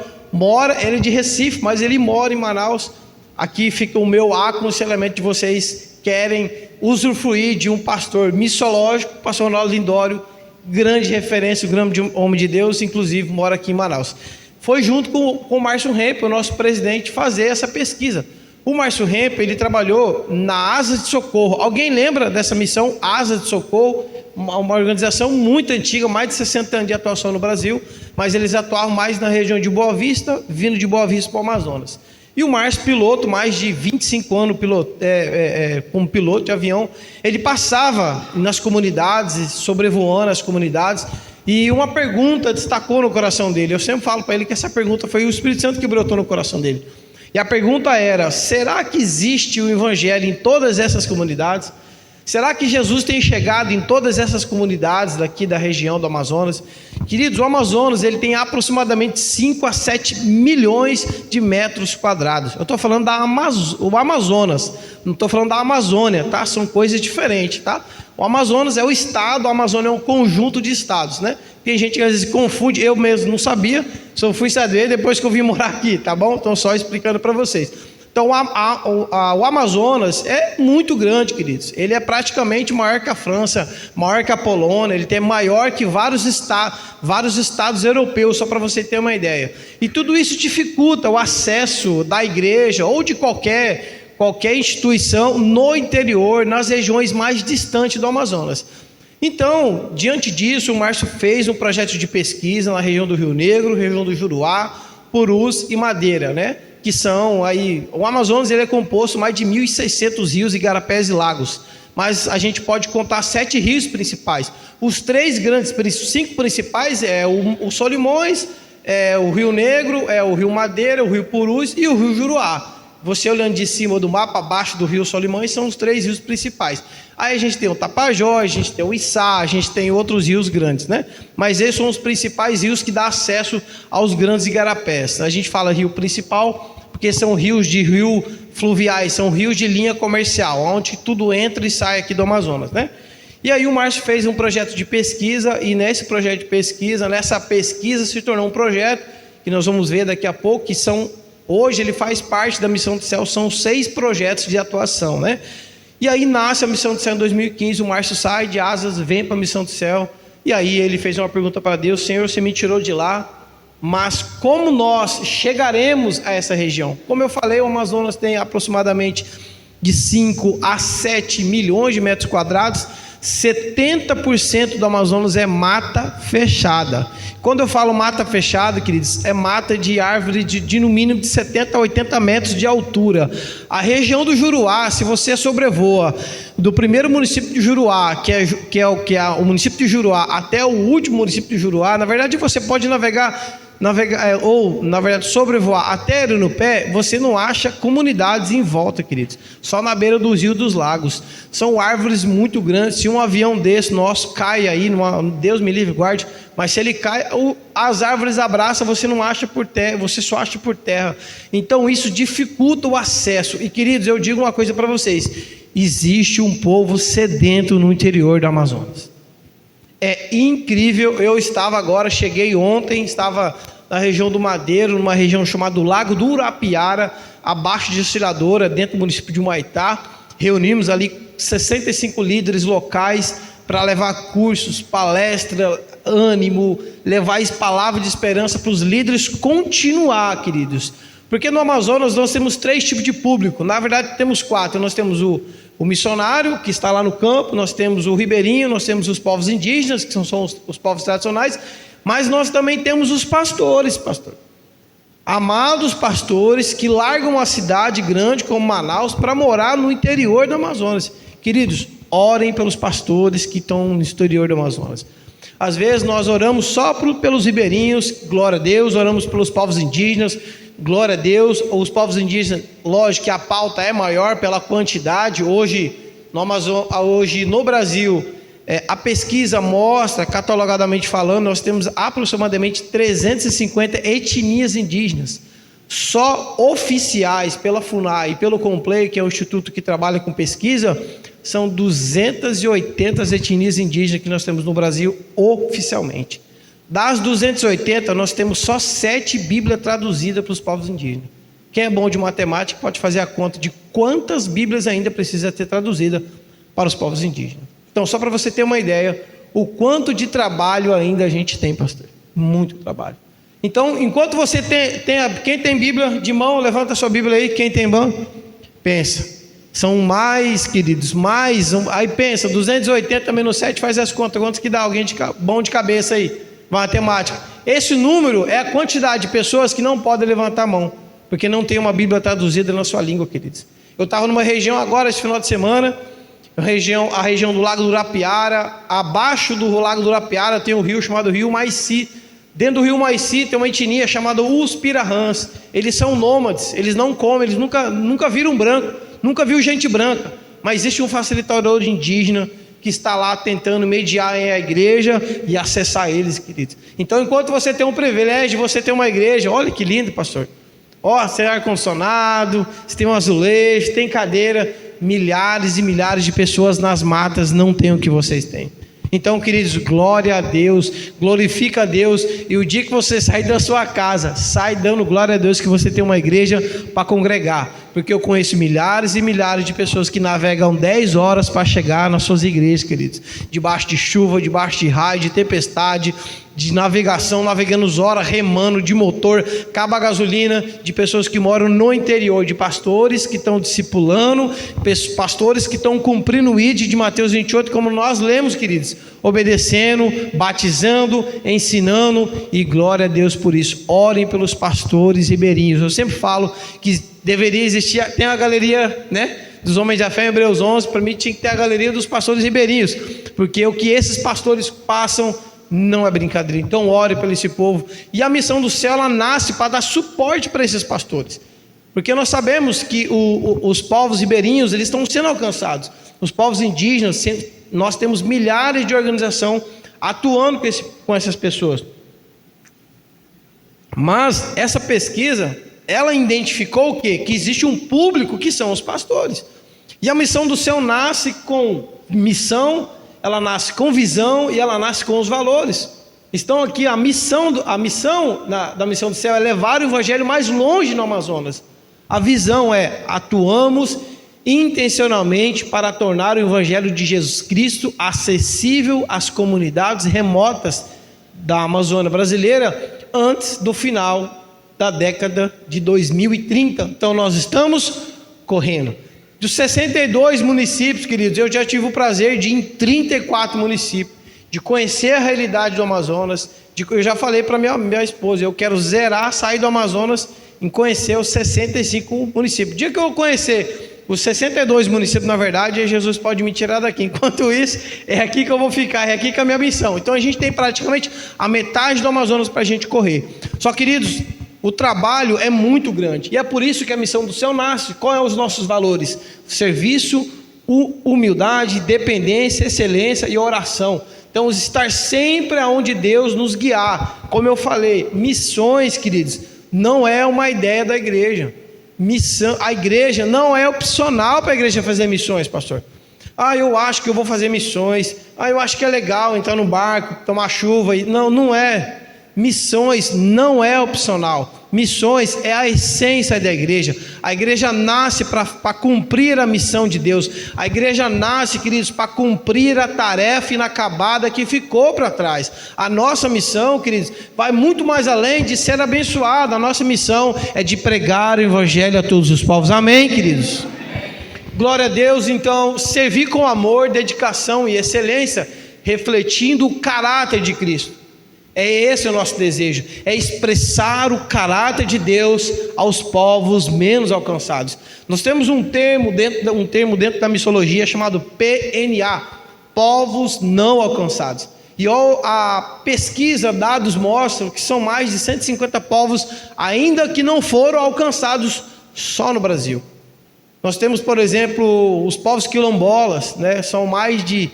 ele é de Recife, mas ele mora em Manaus. Aqui fica o meu aconselhamento de vocês querem usufruir de um pastor missológico. O pastor Ronaldo Lindório, grande referência, grande homem de Deus, inclusive mora aqui em Manaus. Foi junto com o Márcio Hempel, o nosso presidente, fazer essa pesquisa. O Márcio Hempel, ele trabalhou na Asa de Socorro. Alguém lembra dessa missão, Asa de Socorro? Uma organização muito antiga, mais de 60 anos de atuação no Brasil, mas eles atuavam mais na região de Boa Vista, vindo de Boa Vista para o Amazonas. E o Márcio, piloto, mais de 25 anos como piloto de avião, ele passava nas comunidades, sobrevoando as comunidades, e uma pergunta destacou no coração dele. Eu sempre falo para ele que essa pergunta foi o Espírito Santo que brotou no coração dele. E a pergunta era: será que existe o Evangelho em todas essas comunidades? Será que Jesus tem chegado em todas essas comunidades daqui da região do Amazonas? Queridos, o Amazonas ele tem aproximadamente 5 a 7 milhões de metros quadrados. Eu estou falando do Amazonas, não estou falando da Amazônia, tá? São coisas diferentes, tá? O Amazonas é o estado, a Amazônia é um conjunto de estados, né? Tem gente que às vezes confunde, eu mesmo não sabia, só fui saber depois que eu vim morar aqui, tá bom? Então só explicando para vocês. Então o Amazonas é muito grande, queridos. Ele é praticamente maior que a França, maior que a Polônia, ele é maior que vários estados europeus, só para você ter uma ideia. E tudo isso dificulta o acesso da igreja ou de qualquer instituição no interior, nas regiões mais distantes do Amazonas. Então, diante disso, o Márcio fez um projeto de pesquisa na região do Rio Negro, região do Juruá, Purus e Madeira, né? Que são aí, o Amazonas ele é composto mais de 1.600 rios, igarapés e lagos, mas a gente pode contar 7 rios principais. Os 5 principais é o Solimões, é o Rio Negro, é o Rio Madeira, o Rio Purus e o Rio Juruá. Você olhando de cima do mapa, abaixo do Rio Solimões, são os 3 rios principais. Aí a gente tem o Tapajós, a gente tem o Içá, a gente tem outros rios grandes, né? Mas esses são os principais rios que dão acesso aos grandes igarapés. A gente fala rio principal porque são rios fluviais, são rios de linha comercial, onde tudo entra e sai aqui do Amazonas, né? E aí o Márcio fez um projeto de pesquisa, e nessa pesquisa se tornou um projeto, que nós vamos ver daqui a pouco, que hoje ele faz parte da Missão do Céu, são 6 projetos de atuação, né? E aí nasce a Missão do Céu em 2015, o Márcio sai de Asas, vem para a Missão do Céu, e aí ele fez uma pergunta para Deus: Senhor, você me tirou de lá, mas como nós chegaremos a essa região? Como eu falei, o Amazonas tem aproximadamente de 5 a 7 milhões de metros quadrados, 70% do Amazonas é mata fechada. Quando eu falo mata fechada, queridos, é mata de árvore de no mínimo de 70 a 80 metros de altura. A região do Juruá, se você sobrevoa do primeiro município de Juruá, que é o município de Juruá, até o último município de Juruá, na verdade você pode sobrevoar até Arunupé, você não acha comunidades em volta, queridos, só na beira dos rios dos lagos. São árvores muito grandes. Se um avião desse nosso cai aí, Deus me livre, guarde, mas se ele cai, as árvores abraçam, você não acha por terra, você só acha por terra. Então isso dificulta o acesso. E queridos, eu digo uma coisa para vocês: existe um povo sedento no interior do Amazonas. É incrível. Cheguei ontem, estava na região do Madeiro, numa região chamada Lago do Urapiara, abaixo de Auxiliadora, dentro do município de Humaitá. Reunimos ali 65 líderes locais para levar cursos, palestra, ânimo, levar palavra de esperança para os líderes continuar, queridos. Porque no Amazonas nós temos 3 tipos de público, na verdade temos 4. Nós temos o missionário, que está lá no campo, nós temos o ribeirinho, nós temos os povos indígenas, que são os povos tradicionais, mas nós também temos os pastores, pastor. Amados pastores que largam uma cidade grande como Manaus para morar no interior do Amazonas. Queridos, orem pelos pastores que estão no interior do Amazonas. Às vezes nós oramos só pelos ribeirinhos, glória a Deus, oramos pelos povos indígenas, glória a Deus. Os povos indígenas, lógico que a pauta é maior pela quantidade. Hoje no Brasil, a pesquisa mostra, catalogadamente falando, nós temos aproximadamente 350 etnias indígenas. Só oficiais pela FUNAI e pelo COMPLEI, que é o instituto que trabalha com pesquisa, são 280 etnias indígenas que nós temos no Brasil oficialmente. Das 280, nós temos só 7 Bíblias traduzidas para os povos indígenas. Quem é bom de matemática pode fazer a conta de quantas Bíblias ainda precisa ter traduzida para os povos indígenas. Então, só para você ter uma ideia, o quanto de trabalho ainda a gente tem, pastor. Muito trabalho. Então, enquanto você quem tem Bíblia de mão, levanta a sua Bíblia aí. Quem tem mão, pensa. São mais, queridos, aí pensa, 280 menos 7, faz as contas. Quantos que dá alguém bom de cabeça aí? Matemática. Esse número é a quantidade de pessoas que não podem levantar a mão. porque não tem uma Bíblia traduzida na sua língua, queridos. Eu estava numa região agora, esse final de semana, a região do Lago do Urapiara. Abaixo do Lago do Urapiara tem um rio chamado Rio Maici. Dentro do Rio Maici tem uma etnia chamada os Pirahãs. Eles são nômades, eles não comem, eles nunca viram branco, nunca viu gente branca. Mas existe um facilitador indígena que está lá tentando mediar a igreja e acessar eles, queridos. Então, enquanto você tem um privilégio, você tem uma igreja, olha que lindo, pastor. Ó, você tem ar-condicionado, você tem um azulejo, tem cadeira. Milhares e milhares de pessoas nas matas não têm o que vocês têm. Então, queridos, glória a Deus, glorifica a Deus. E o dia que você sair da sua casa, sai dando glória a Deus que você tem uma igreja para congregar. Porque eu conheço milhares e milhares de pessoas que navegam 10 horas para chegar nas suas igrejas, queridos. Debaixo de chuva, debaixo de raio, de tempestade, de navegação, navegando horas, remando, de motor, acaba a gasolina, de pessoas que moram no interior, de pastores que estão discipulando, pastores que estão cumprindo o ID de Mateus 28, como nós lemos, queridos, obedecendo, batizando, ensinando, e glória a Deus por isso. Orem pelos pastores ribeirinhos. Eu sempre falo que deveria existir, tem a galeria, né, dos homens da fé em Hebreus 11, para mim tinha que ter a galeria dos pastores ribeirinhos, porque o que esses pastores passam não é brincadeira. Então ore pelo esse povo. E a missão do céu, ela nasce para dar suporte para esses pastores, porque nós sabemos que os povos ribeirinhos, eles estão sendo alcançados. Os povos indígenas, nós temos milhares de organizações atuando com essas pessoas. Mas essa pesquisa, ela identificou o quê? Que existe um público que são os pastores. E a missão do céu nasce com missão, ela nasce com visão e ela nasce com os valores. Então aqui a missão da missão do céu é levar o evangelho mais longe no Amazonas. A visão é: atuamos intencionalmente para tornar o evangelho de Jesus Cristo acessível às comunidades remotas da Amazônia brasileira antes do final da década de 2030. Então nós estamos correndo. Dos 62 municípios, queridos, eu já tive o prazer de ir em 34 municípios, de conhecer a realidade do Amazonas. Eu já falei para minha esposa, eu quero zerar, sair do Amazonas e conhecer os 65 municípios. O dia que eu conhecer os 62 municípios, na verdade, Jesus pode me tirar daqui. Enquanto isso, é aqui que eu vou ficar, é aqui que é a minha missão. Então a gente tem praticamente a metade do Amazonas para a gente correr. Só, queridos, o trabalho é muito grande, e é por isso que a missão do céu nasce. Qual é os nossos valores? Serviço, humildade, dependência, excelência e oração. Então, estar sempre aonde Deus nos guiar. Como eu falei, missões, queridos, não é uma ideia da igreja. A igreja não é opcional para a igreja fazer missões, pastor. Eu acho que eu vou fazer missões. Eu acho que é legal entrar no barco, tomar chuva. Não, não é. Missões não é opcional. Missões é a essência da igreja. A igreja nasce para cumprir a missão de Deus. A igreja nasce, queridos, para cumprir a tarefa inacabada que ficou para trás. A nossa missão, queridos, vai muito mais além de ser abençoada. A nossa missão é de pregar o evangelho a todos os povos. Amém, queridos? Glória a Deus. Então, servir com amor, dedicação e excelência, refletindo o caráter de Cristo. Esse o nosso desejo, é expressar o caráter de Deus aos povos menos alcançados. Nós temos um termo dentro da missologia chamado PNA, povos não alcançados. E a pesquisa, dados mostram que são mais de 150 povos ainda que não foram alcançados só no Brasil. Nós temos, por exemplo, os povos quilombolas, né? São mais de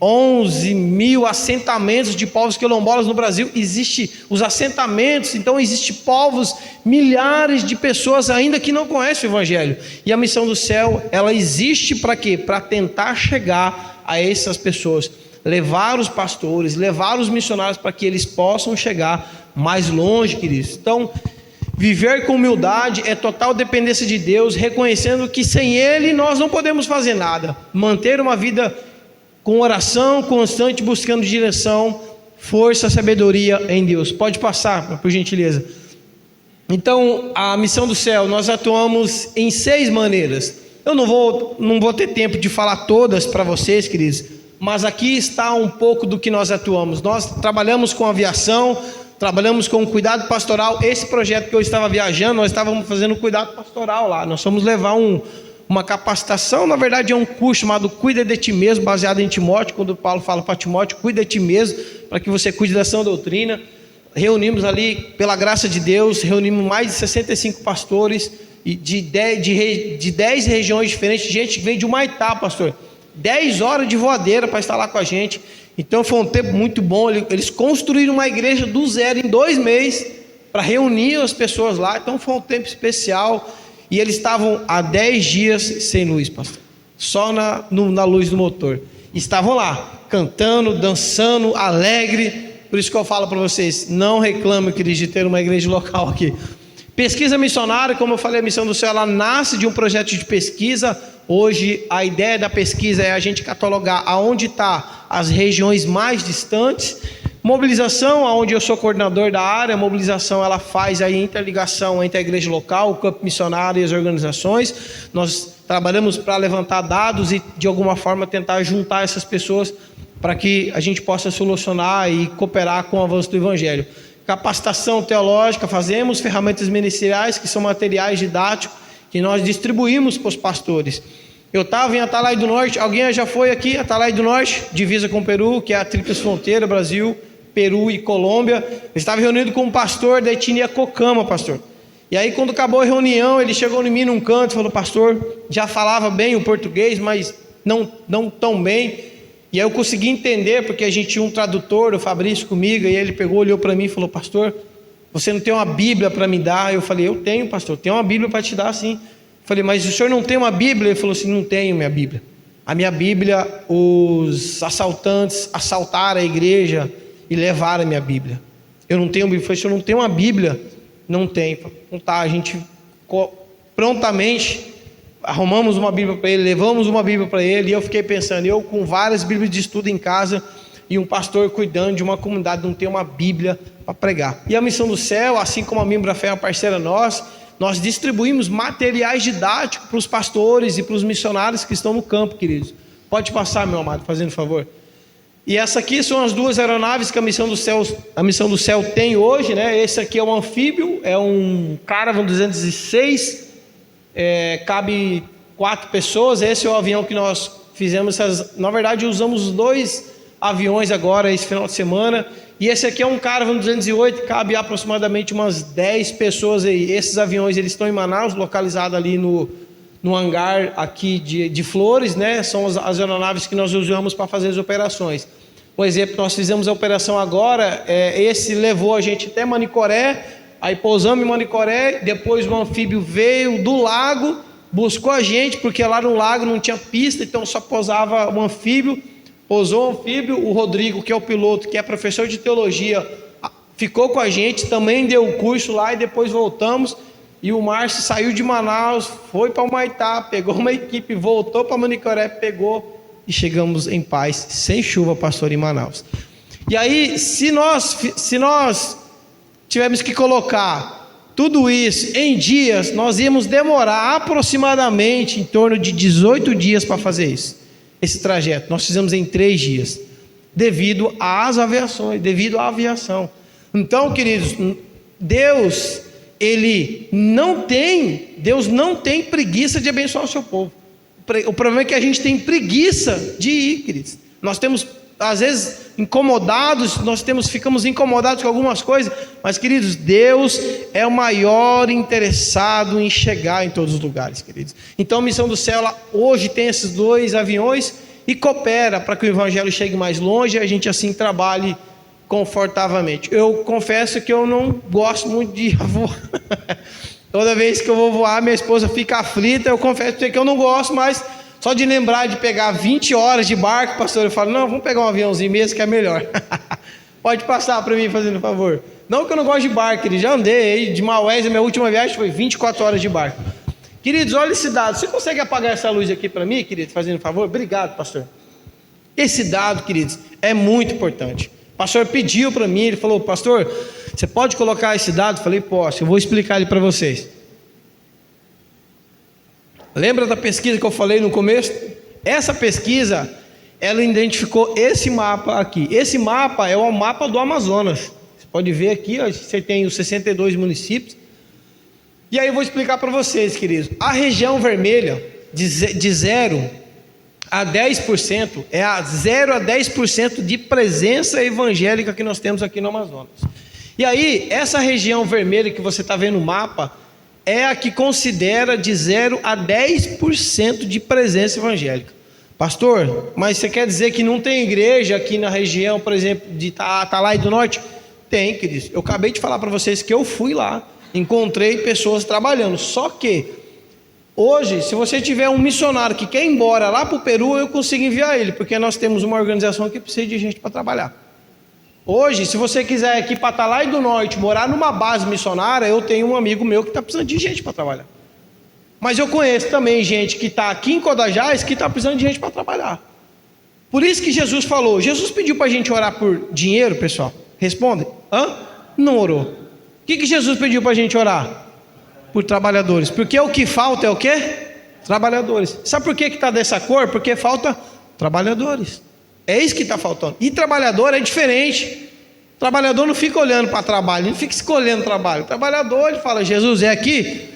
11 mil assentamentos de povos quilombolas no Brasil. Existem os assentamentos, então existem povos, milhares de pessoas ainda que não conhecem o evangelho. E a missão do céu, ela existe para quê? Para tentar chegar a essas pessoas, levar os pastores, levar os missionários para que eles possam chegar mais longe, queridos. Então, viver com humildade é total dependência de Deus, reconhecendo que sem Ele nós não podemos fazer nada. Manter uma vida com oração constante, buscando direção, força, sabedoria em Deus. Pode passar, por gentileza. Então, a missão do céu, nós atuamos em 6 maneiras. Eu não vou ter tempo de falar todas para vocês, queridos, mas aqui está um pouco do que nós atuamos. Nós trabalhamos com aviação, trabalhamos com cuidado pastoral. Esse projeto que eu estava viajando, nós estávamos fazendo cuidado pastoral lá. Nós fomos levar uma capacitação, na verdade é um curso chamado Cuida de Ti Mesmo, baseado em Timóteo, quando Paulo fala para Timóteo, cuida de ti mesmo, para que você cuide da sã doutrina. Reunimos ali, pela graça de Deus, reunimos mais de 65 pastores de 10 regiões diferentes, gente que veio de Humaitá, pastor, 10 horas de voadeira para estar lá com a gente. Então foi um tempo muito bom. Eles construíram uma igreja do zero em 2 meses, para reunir as pessoas lá. Então foi um tempo especial, e eles estavam há 10 dias sem luz, pastor, só na luz do motor. Estavam lá, cantando, dançando, alegre. Por isso que eu falo para vocês, não reclame, queridos, de ter uma igreja local aqui. Pesquisa missionária, como eu falei, a Missão do Céu, ela nasce de um projeto de pesquisa. Hoje a ideia da pesquisa é a gente catalogar aonde está as regiões mais distantes. Mobilização, onde eu sou coordenador da área, a mobilização ela faz a interligação entre a igreja local, o campo missionário e as organizações. Nós trabalhamos para levantar dados e de alguma forma tentar juntar essas pessoas para que a gente possa solucionar e cooperar com o avanço do Evangelho. Capacitação teológica, fazemos ferramentas ministeriais, que são materiais didáticos, que nós distribuímos para os pastores. Eu estava em Atalaia do Norte, alguém já foi aqui, Atalaia do Norte, divisa com o Peru, que é a tríplice fronteira, Brasil, Peru e Colômbia. Eu estava reunido com um pastor da etnia Cocama, pastor. E aí quando acabou a reunião, ele chegou em mim num canto e falou, pastor, já falava bem o português, mas não tão bem. E aí eu consegui entender, porque a gente tinha um tradutor, o Fabrício, comigo, e ele pegou, olhou para mim e falou, pastor, você não tem uma Bíblia para me dar? Eu falei, eu tenho, pastor, tenho uma Bíblia para te dar, sim. Eu falei, mas o senhor não tem uma Bíblia? Ele falou assim, não tenho minha Bíblia. A minha Bíblia, os assaltantes assaltaram a igreja e levaram a minha Bíblia. Eu não tenho Bíblia. Eu falei, o senhor não tem uma Bíblia? Não tem. Então tá, a gente prontamente arrumamos uma Bíblia para ele, levamos uma Bíblia para ele, e eu fiquei pensando, eu com várias Bíblias de estudo em casa, e um pastor cuidando de uma comunidade, não tem uma Bíblia para pregar. E a Missão do Céu, assim como a Membra Fé é uma parceira nossa, nós distribuímos materiais didáticos para os pastores e para os missionários que estão no campo, queridos. Pode passar, meu amado, fazendo favor. E essa aqui são as 2 aeronaves que a Missão do Céu tem hoje, né? Esse aqui é um anfíbio, é um Caravan 206, cabe 4 pessoas. Esse é o avião que nós fizemos. Na verdade, usamos 2 aviões agora, esse final de semana. E esse aqui é um Caravan 208, cabe aproximadamente umas 10 pessoas aí. Esses aviões eles estão em Manaus, localizados ali no hangar aqui de Flores, né? São as aeronaves que nós usamos para fazer as operações. Por exemplo, nós fizemos a operação agora, esse levou a gente até Manicoré, aí pousamos em Manicoré, depois o anfíbio veio do lago, buscou a gente, porque lá no lago não tinha pista, então só pousava o anfíbio, pousou o anfíbio, o Rodrigo, que é o piloto, que é professor de teologia, ficou com a gente, também deu o curso lá, e depois voltamos, e o Márcio saiu de Manaus, foi para Humaitá, pegou uma equipe, voltou para Manicoré, pegou, e chegamos em paz, sem chuva, pastor, em Manaus. E aí, se nós tivermos que colocar tudo isso em dias, nós íamos demorar aproximadamente em torno de 18 dias para fazer isso, esse trajeto. Nós fizemos em 3 dias, devido às aviações, devido à aviação. Então, queridos, Deus não tem preguiça de abençoar o seu povo. O problema é que a gente tem preguiça de ir, queridos. Nós temos, às vezes, ficamos incomodados com algumas coisas, mas, queridos, Deus é o maior interessado em chegar em todos os lugares, queridos. Então a Missão do Céu, ela hoje tem esses 2 aviões e coopera para que o Evangelho chegue mais longe e a gente assim trabalhe confortavelmente. Eu confesso que eu não gosto muito de voar. Toda vez que eu vou voar, minha esposa fica aflita. Eu confesso que eu não gosto, mas só de lembrar de pegar 20 horas de barco, pastor, eu falo, não, vamos pegar um aviãozinho mesmo que é melhor. Pode passar para mim, fazendo favor. Não que eu não gosto de barco, já andei aí de Maués, a minha última viagem foi 24 horas de barco. Queridos, olha esse dado. Você consegue apagar essa luz aqui para mim, querido, fazendo favor? Obrigado, pastor. Esse dado, queridos, é muito importante. O pastor pediu para mim, ele falou, pastor, você pode colocar esse dado? Eu falei, posso, eu vou explicar ele para vocês. Lembra da pesquisa que eu falei no começo? Essa pesquisa, ela identificou esse mapa aqui. Esse mapa é o mapa do Amazonas. Você Pode ver aqui, ó, você tem os 62 municípios. E aí eu vou explicar para vocês, queridos. A região vermelha, de 0 a 10%, é a 0 a 10% de presença evangélica que nós temos aqui no Amazonas. E aí, essa região vermelha que você está vendo no mapa, é a que considera de 0 a 10% de presença evangélica. Pastor, mas você quer dizer que não tem igreja aqui na região, por exemplo, de Atalaia do Norte? Tem, queridos. Eu acabei de falar para vocês que eu fui lá, encontrei pessoas trabalhando. Só que, hoje, se você tiver um missionário que quer ir embora lá para o Peru, eu consigo enviar ele, porque nós temos uma organização que precisa de gente para trabalhar. Hoje, se você quiser aqui para Atalaia do Norte, morar numa base missionária, eu tenho um amigo meu que está precisando de gente para trabalhar. Mas eu conheço também gente que está aqui em Codajás que está precisando de gente para trabalhar. Por isso que Jesus falou. Jesus pediu para a gente orar por dinheiro, pessoal? Respondem. Não orou. O que Jesus pediu para a gente orar? Por trabalhadores. Porque o que falta é o quê? Trabalhadores. Sabe por que está dessa cor? Porque falta trabalhadores. É isso que está faltando. E trabalhador é diferente. O trabalhador não fica olhando para trabalho, ele não fica escolhendo trabalho. O trabalhador, ele fala: Jesus, é aqui?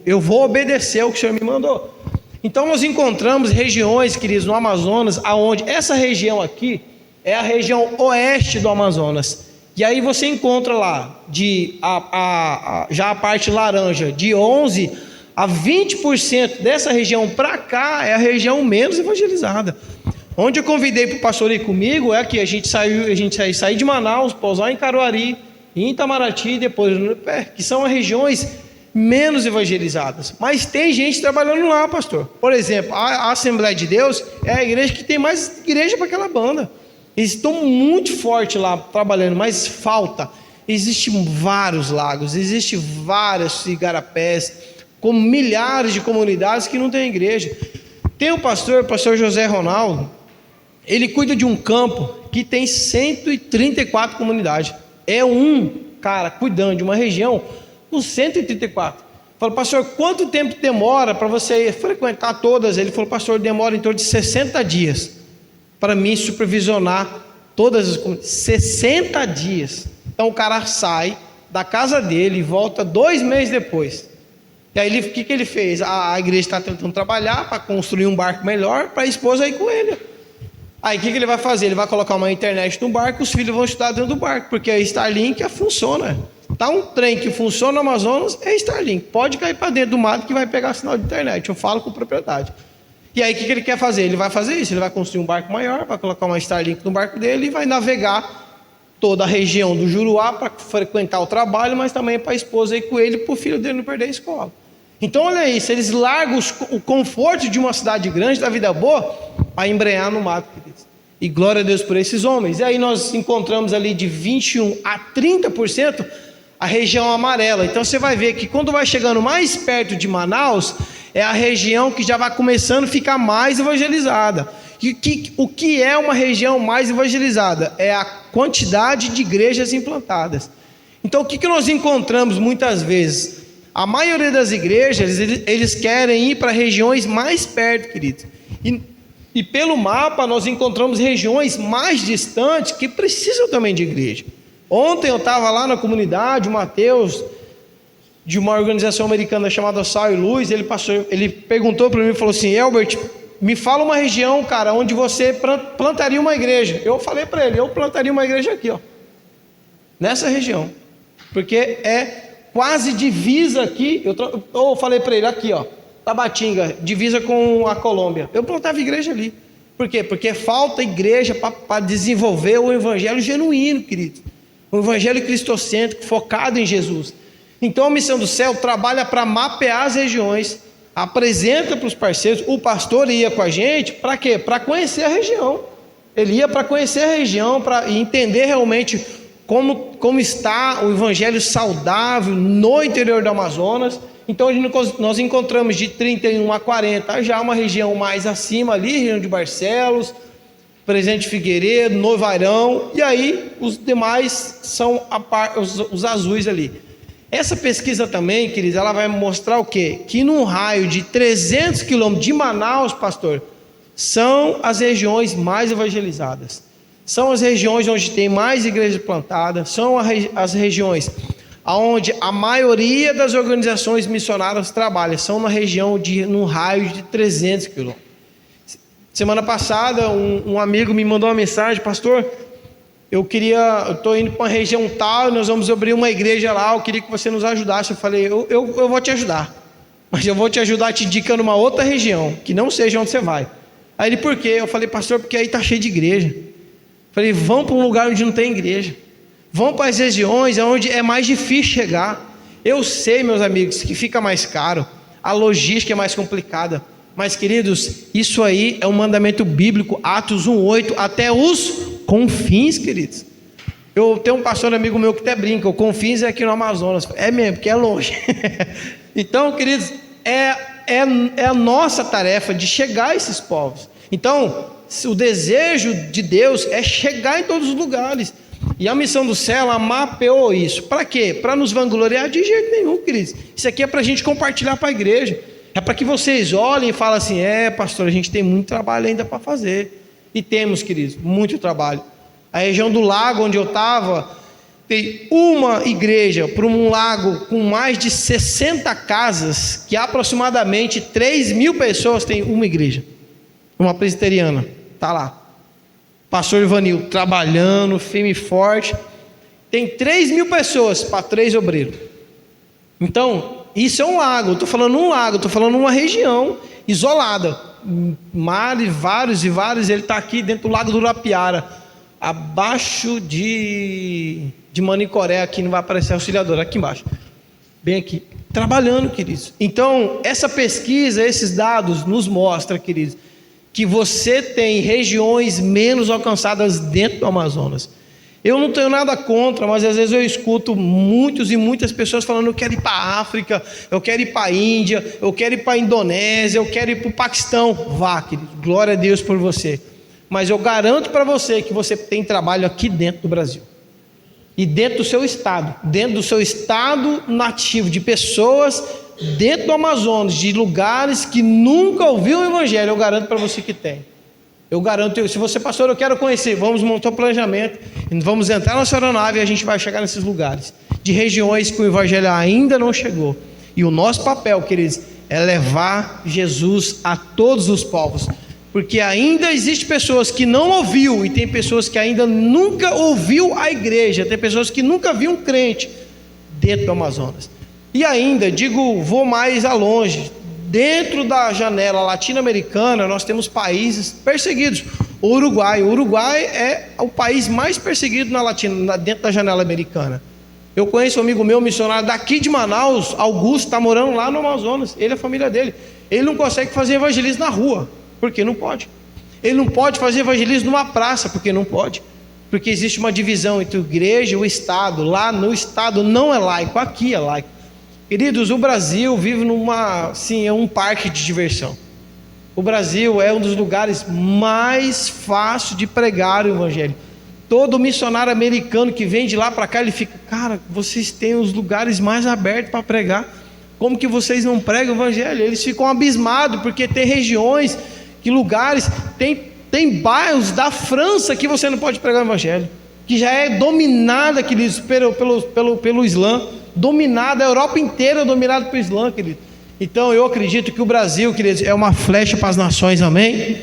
Eu vou obedecer o que o Senhor me mandou. Então nós encontramos regiões, queridos, no Amazonas, aonde essa região aqui é a região oeste do Amazonas. E aí você encontra lá, já a parte laranja, de 11 a 20% dessa região para cá é a região menos evangelizada. Onde eu convidei para o pastor ir comigo é que a gente saiu de Manaus, pousar em Caruarí, em Itamaraty, depois no Pé, que são as regiões menos evangelizadas. Mas tem gente trabalhando lá, pastor. Por exemplo, a Assembleia de Deus é a igreja que tem mais igreja para aquela banda. Eles estão muito forte lá trabalhando, mas falta. Existem vários lagos, existem vários igarapés, como milhares de comunidades que não tem igreja. Tem o pastor José Ronaldo. Ele cuida de um campo que tem 134 comunidades. É um cara cuidando de uma região com 134. Falei: pastor, quanto tempo demora para você frequentar todas? Ele falou: pastor, demora em torno de 60 dias para mim supervisionar todas as comunidades. 60 dias. Então o cara sai da casa dele e volta 2 meses depois. E aí o que ele fez? A igreja está tentando trabalhar para construir um barco melhor para a esposa ir com ele. Aí o que ele vai fazer? Ele vai colocar uma internet no barco, os filhos vão estudar dentro do barco, porque a Starlink funciona. Tá um trem que funciona no Amazonas, é Starlink. Pode cair para dentro do mato que vai pegar sinal de internet. Eu falo com propriedade. E aí o que ele quer fazer? Ele vai fazer isso, ele vai construir um barco maior, vai colocar uma Starlink no barco dele e vai navegar toda a região do Juruá para frequentar o trabalho, mas também para a esposa ir com ele, para o filho dele não perder a escola. Então olha isso, eles largam o conforto de uma cidade grande, da vida boa, para embrenhar no mato, queridos. E glória a Deus por esses homens. E aí nós encontramos ali de 21% a 30% a região amarela. Então você vai ver que quando vai chegando mais perto de Manaus, é a região que já vai começando a ficar mais evangelizada. E o que é uma região mais evangelizada? É a quantidade de igrejas implantadas. Então o que nós encontramos muitas vezes? A maioria das igrejas, eles querem ir para regiões mais perto, queridos. E pelo mapa nós encontramos regiões mais distantes que precisam também de igreja. Ontem eu estava lá na comunidade, o Mateus, de uma organização americana chamada Sal e Luz, ele perguntou para mim e falou assim: Elbert, me fala uma região, cara, onde você plantaria uma igreja. Eu falei para ele: eu plantaria uma igreja aqui, ó, nessa região, porque é quase divisa aqui. Eu falei para ele: aqui, ó, Tabatinga, divisa com a Colômbia. Eu plantava igreja ali. Por quê? Porque falta igreja para desenvolver o evangelho genuíno, querido. O evangelho cristocêntrico, focado em Jesus. Então a Missão do Céu trabalha para mapear as regiões, apresenta para os parceiros. O pastor ia com a gente para quê? Para conhecer a região. Ele ia para conhecer a região, para entender realmente como está o evangelho saudável no interior do Amazonas. Então nós encontramos de 31 a 40, já uma região mais acima ali, região de Barcelos, Presidente Figueiredo, Novarão, e aí os demais são os azuis ali. Essa pesquisa também, queridos, ela vai mostrar o quê? Que num raio de 300 quilômetros de Manaus, pastor, são as regiões mais evangelizadas. São as regiões onde tem mais igrejas plantadas, são as regiões onde a maioria das organizações missionárias trabalham, são na região num raio de 300 quilômetros. Semana passada, um amigo me mandou uma mensagem: pastor, eu estou indo para uma região tal, nós vamos abrir uma igreja lá, eu queria que você nos ajudasse. Eu falei, eu vou te ajudar, mas eu vou te ajudar te indicando uma outra região, que não seja onde você vai. Aí ele, por quê? Eu falei, pastor, porque aí está cheio de igreja. Eu falei, vão para um lugar onde não tem igreja, vão para as regiões onde é mais difícil chegar. Eu sei, meus amigos, que fica mais caro, a logística é mais complicada, mas queridos, isso aí é um mandamento bíblico, Atos 1:8, até os Confins, queridos. Eu tenho um pastor amigo meu que até brinca, o Confins é aqui no Amazonas. É mesmo, porque é longe. Então, queridos, é a nossa tarefa de chegar a esses povos. Então, o desejo de Deus é chegar em todos os lugares. E a missão do céu, ela mapeou isso. Para quê? Para nos vangloriar? De jeito nenhum, queridos. Isso aqui é para a gente compartilhar para a igreja. É para que vocês olhem e falem assim, pastor, a gente tem muito trabalho ainda para fazer. E temos, queridos, muito trabalho. A região do lago onde eu estava, tem uma igreja para um lago com mais de 60 casas, que aproximadamente 3.000 pessoas tem uma igreja. Uma presbiteriana, está lá. Pastor Ivanil trabalhando, firme e forte. Tem 3.000 pessoas para 3 obreiros. Então, isso é um lago. Estou falando um lago, estou falando uma região isolada. Mares, vários e vários. Ele está aqui dentro do lago do Urapiara, abaixo de Manicoré. Aqui não vai aparecer auxiliador, aqui embaixo, bem aqui, trabalhando, queridos. Então, essa pesquisa, esses dados nos mostra, queridos, que você tem regiões menos alcançadas dentro do Amazonas. Eu não tenho nada contra, mas às vezes eu escuto muitas pessoas falando, eu quero ir para a África, eu quero ir para a Índia, eu quero ir para a Indonésia, eu quero ir para o Paquistão. Vá, querido, glória a Deus por você. Mas eu garanto para você que você tem trabalho aqui dentro do Brasil. E dentro do seu estado nativo, de pessoas dentro do Amazonas, de lugares que nunca ouviu o Evangelho, eu garanto para você que tem. Eu garanto, se você, pastor, eu quero conhecer, vamos montar um planejamento, vamos entrar na sua aeronave e a gente vai chegar nesses lugares, de regiões que o Evangelho ainda não chegou. E o nosso papel, queridos, é levar Jesus a todos os povos, porque ainda existe pessoas que não ouviu, e tem pessoas que ainda nunca ouviu a igreja, tem pessoas que nunca viu um crente dentro do Amazonas. E ainda, vou mais longe. Dentro da janela latino-americana, nós temos países perseguidos. O Uruguai é o país mais perseguido dentro da janela americana. Eu conheço um amigo meu, missionário daqui de Manaus, Augusto, está morando lá no Amazonas. Ele e a família dele. Ele não consegue fazer evangelismo na rua, porque não pode. Ele não pode fazer evangelismo numa praça, porque não pode. Porque existe uma divisão entre a igreja e o Estado. Lá no Estado não é laico, aqui é laico. Queridos, o Brasil vive é um parque de diversão. O Brasil é um dos lugares mais fáceis de pregar o Evangelho. Todo missionário americano que vem de lá para cá, ele fica, cara, vocês têm os lugares mais abertos para pregar, como que vocês não pregam o Evangelho? Eles ficam abismados, porque tem regiões, lugares, tem bairros da França que você não pode pregar o Evangelho, que já é dominada, queridos, pelo Islã. Dominada, a Europa inteira é dominada pelo Islã, querido. Então eu acredito que o Brasil, queridos, é uma flecha para as nações, amém?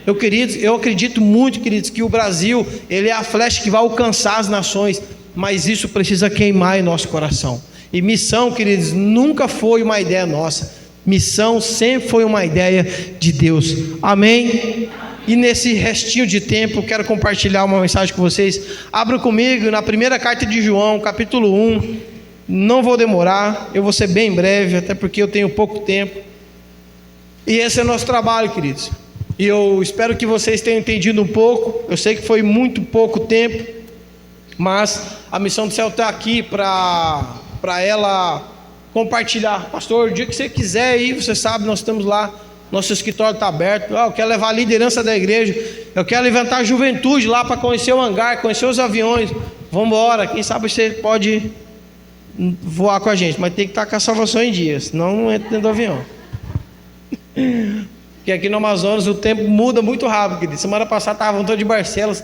Eu acredito muito, queridos, que o Brasil, ele é a flecha que vai alcançar as nações, mas isso precisa queimar em nosso coração. E missão, queridos, nunca foi uma ideia nossa, missão sempre foi uma ideia de Deus, amém? E nesse restinho de tempo, eu quero compartilhar uma mensagem com vocês. Abra comigo na primeira carta de João, capítulo 1. Não vou demorar, eu vou ser bem breve, até porque eu tenho pouco tempo. E esse é o nosso trabalho, queridos. E eu espero que vocês tenham entendido um pouco. Eu sei que foi muito pouco tempo, mas a missão do céu está aqui para ela compartilhar. Pastor, o dia que você quiser aí, você sabe, nós estamos lá, nosso escritório está aberto. Eu quero levar a liderança da igreja, eu quero levantar a juventude lá para conhecer o hangar, conhecer os aviões. Vamos embora, quem sabe você pode voar com a gente, mas tem que estar com a salvação em dia, senão não entra dentro do avião. Porque aqui no Amazonas o tempo muda muito rápido, querido. Semana passada estava voltando de Barcelos,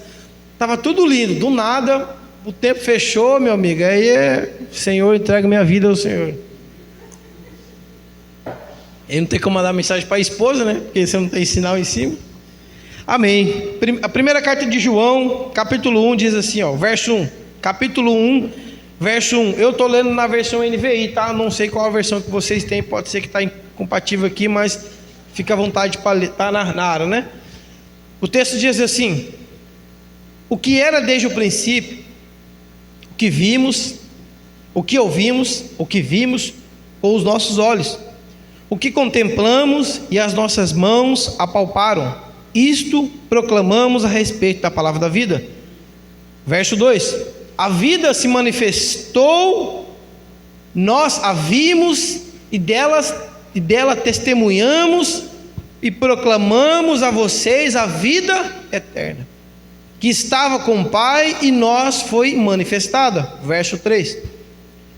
Estava tudo lindo, do nada, o tempo fechou, meu amigo. Aí, Senhor, entrega minha vida ao Senhor. Aí não tem como mandar mensagem para a esposa, né? Porque você não tem sinal em cima. Amém. A primeira carta de João, capítulo 1, diz assim, ó, verso 1. Capítulo 1, verso 1. Eu estou lendo na versão NVI, tá? Não sei qual a versão que vocês têm, pode ser que está incompatível aqui, mas fica à vontade para ler, tá na área, né? O texto diz assim: o que era desde o princípio, o que vimos, o que ouvimos, o que vimos com os nossos olhos, o que contemplamos e as nossas mãos apalparam, isto proclamamos a respeito da palavra da vida. Verso 2: a vida se manifestou, nós a vimos e dela testemunhamos e proclamamos a vocês a vida eterna, que estava com o Pai e nós foi manifestada. Verso 3: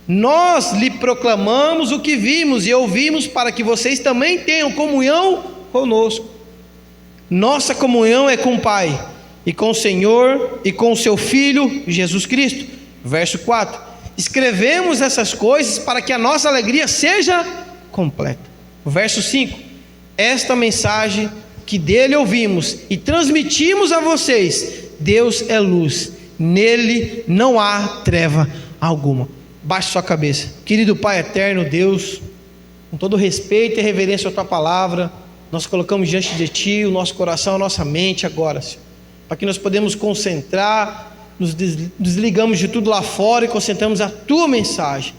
nós lhe proclamamos o que vimos e ouvimos, para que vocês também tenham comunhão conosco. Nossa comunhão é com o Pai e com o Senhor e com o seu Filho Jesus Cristo. Verso 4: escrevemos essas coisas para que a nossa alegria seja completa. Verso 5: esta mensagem que dele ouvimos e transmitimos a vocês: Deus é luz, nele não há treva alguma. Baixe sua cabeça. Querido Pai eterno, Deus, com todo respeito e reverência à tua palavra, nós colocamos diante de ti o nosso coração, a nossa mente agora, Senhor, para que nós podemos concentrar, nos desligamos de tudo lá fora e concentramos a tua mensagem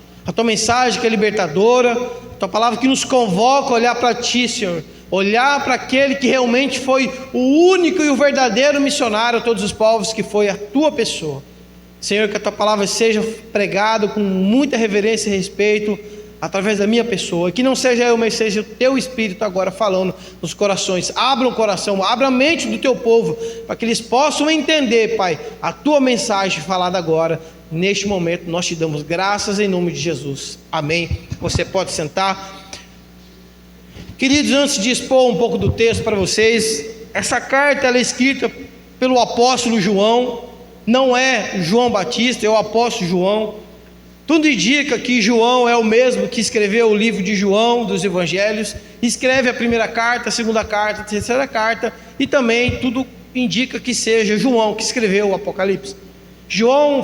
que é libertadora, a tua palavra que nos convoca a olhar para ti, Senhor, olhar para aquele que realmente foi o único e o verdadeiro missionário a todos os povos, que foi a tua pessoa. Senhor, que a tua palavra seja pregada com muita reverência e respeito através da minha pessoa, que não seja eu, mas seja o teu Espírito agora falando nos corações. Abra o coração, abra a mente do teu povo, para que eles possam entender, Pai, a tua mensagem falada agora. Neste momento nós te damos graças em nome de Jesus, amém. Você pode sentar. Queridos, antes de expor um pouco do texto para vocês, essa carta ela é escrita pelo apóstolo João, não é João Batista, é o apóstolo João. Tudo indica que João é o mesmo que escreveu o livro de João dos Evangelhos, escreve a primeira carta, a segunda carta, a terceira carta, e também tudo indica que seja João que escreveu o Apocalipse. João,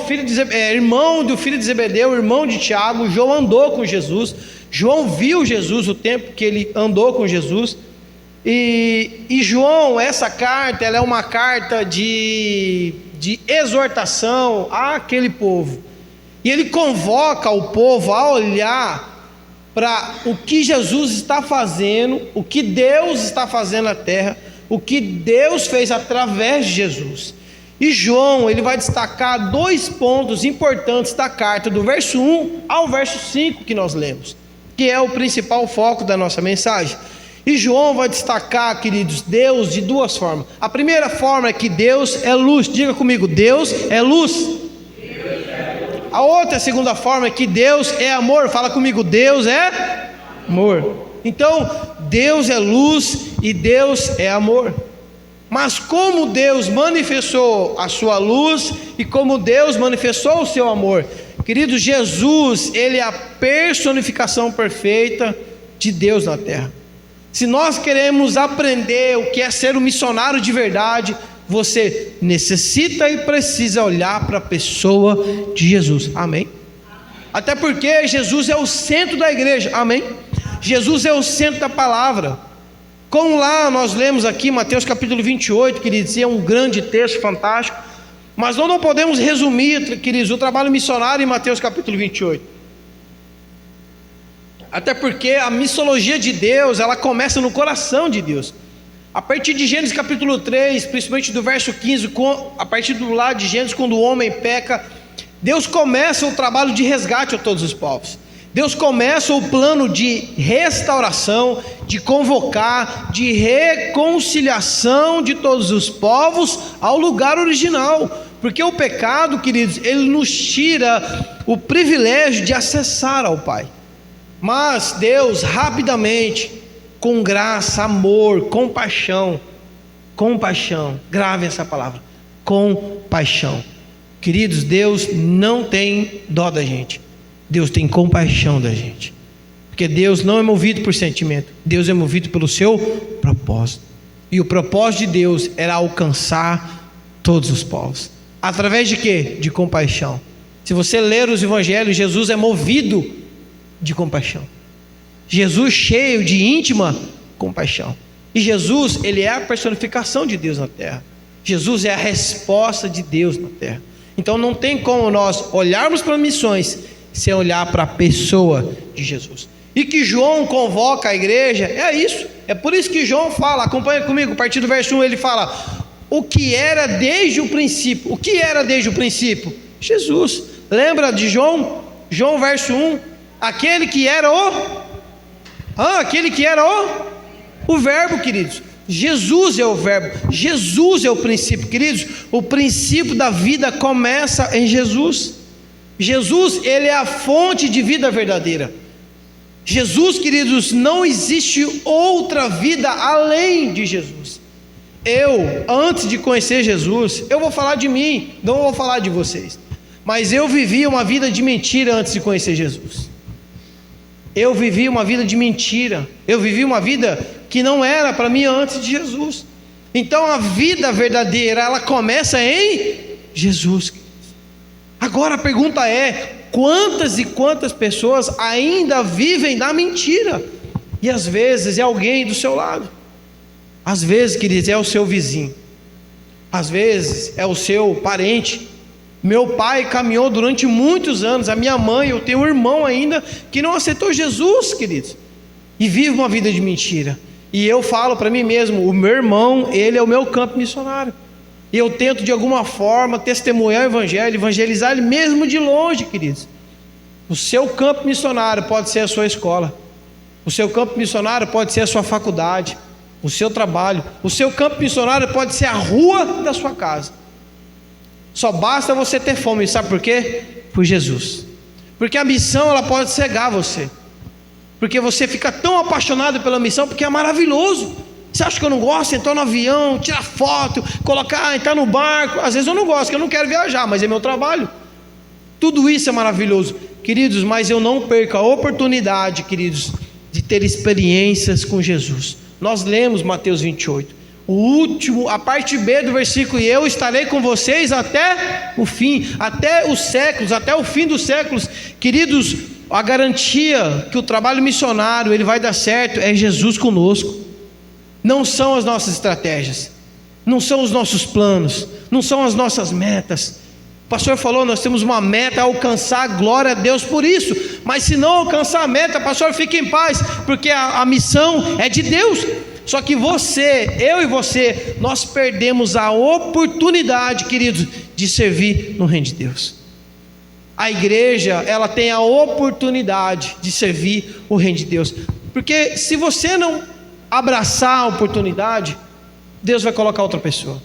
irmão do filho de Zebedeu, irmão de Tiago. João andou com Jesus, João viu Jesus o tempo que ele andou com Jesus, e João, essa carta, ela é uma carta de exortação àquele povo, e ele convoca o povo a olhar para o que Jesus está fazendo, o que Deus está fazendo na terra, o que Deus fez através de Jesus. E João, ele vai destacar 2 pontos importantes da carta, do verso 1 ao verso 5 que nós lemos, que é o principal foco da nossa mensagem. E João vai destacar, queridos, Deus de 2 formas. A primeira forma é que Deus é luz. Diga comigo: Deus é luz. A outra, a segunda forma, é que Deus é amor. Fala comigo: Deus é amor. Então, Deus é luz e Deus é amor. Mas como Deus manifestou a sua luz e como Deus manifestou o seu amor? Querido, Jesus, ele é a personificação perfeita de Deus na terra. Se nós queremos aprender o que é ser um missionário de verdade, você necessita e precisa olhar para a pessoa de Jesus, amém? Até porque Jesus é o centro da igreja, amém? Jesus é o centro da palavra. Como lá nós lemos aqui Mateus capítulo 28, queridos, é um grande texto fantástico, mas nós não podemos resumir, queridos, o trabalho missionário em Mateus capítulo 28, até porque a missiologia de Deus, ela começa no coração de Deus. A partir de Gênesis capítulo 3, principalmente do verso 15, a partir do lado de Gênesis, quando o homem peca, Deus começa o trabalho de resgate a todos os povos. Deus começa o plano de restauração, de convocar, de reconciliação de todos os povos ao lugar original, porque o pecado, queridos, ele nos tira o privilégio de acessar ao Pai. Mas Deus rapidamente, com graça, amor, compaixão, gravem essa palavra, compaixão. Queridos, Deus não tem dó da gente. Deus tem compaixão da gente. Porque Deus não é movido por sentimento. Deus é movido pelo seu propósito. E o propósito de Deus era alcançar todos os povos. Através de quê? De compaixão. Se você ler os evangelhos, Jesus é movido de compaixão. Jesus cheio de íntima compaixão. E Jesus, ele é a personificação de Deus na terra. Jesus é a resposta de Deus na terra. Então não tem como nós olharmos para missões sem olhar para a pessoa de Jesus. E que João convoca a igreja, é isso. É por isso que João fala, acompanha comigo, a partir do verso 1 ele fala: o que era desde o princípio. O que era desde o princípio? Jesus. Lembra de João? João verso 1, aquele que era o verbo, queridos. Jesus é o verbo, Jesus é o princípio, queridos. O princípio da vida começa em Jesus. Jesus, ele é a fonte de vida verdadeira. Jesus, queridos, não existe outra vida além de Jesus. Eu, antes de conhecer Jesus, eu vou falar de mim, não vou falar de vocês, mas eu vivi uma vida de mentira antes de conhecer Jesus. Eu vivi uma vida de mentira, eu vivi uma vida que não era para mim antes de Jesus. Então a vida verdadeira, ela começa em Jesus. Agora a pergunta é: quantas e quantas pessoas ainda vivem na mentira? E às vezes é alguém do seu lado, às vezes, queridos, é o seu vizinho, às vezes é o seu parente. Meu pai caminhou durante muitos anos, a minha mãe, eu tenho um irmão ainda que não aceitou Jesus, queridos, e vive uma vida de mentira. E eu falo para mim mesmo: o meu irmão, ele é o meu campo missionário. E eu tento de alguma forma testemunhar o evangelho, evangelizar ele mesmo de longe, queridos. O seu campo missionário pode ser a sua escola, o seu campo missionário pode ser a sua faculdade, o seu trabalho, o seu campo missionário pode ser a rua da sua casa. Só basta você ter fome, sabe por quê? Por Jesus. Porque a missão, ela pode cegar você, porque você fica tão apaixonado pela missão, porque é maravilhoso. Você acha que eu não gosto? Entrar no avião, tirar foto, colocar, entrar no barco. Às vezes eu não gosto, porque eu não quero viajar, mas é meu trabalho. Tudo isso é maravilhoso, queridos, mas eu não perco a oportunidade, queridos, de ter experiências com Jesus. Nós lemos Mateus 28, o último, a parte B do versículo: e eu estarei com vocês até o fim, até os séculos, até o fim dos séculos. Queridos, a garantia que o trabalho missionário ele vai dar certo é Jesus conosco. Não são as nossas estratégias, não são os nossos planos, não são as nossas metas. O pastor falou, nós temos uma meta: alcançar, glória a Deus por isso. Mas se não alcançar a meta, pastor, fique em paz, porque a missão é de Deus. Só que você, eu e você, nós perdemos a oportunidade, queridos, de servir no reino de Deus. A igreja, ela tem a oportunidade de servir o reino de Deus, porque se você não abraçar a oportunidade, Deus vai colocar outra pessoa.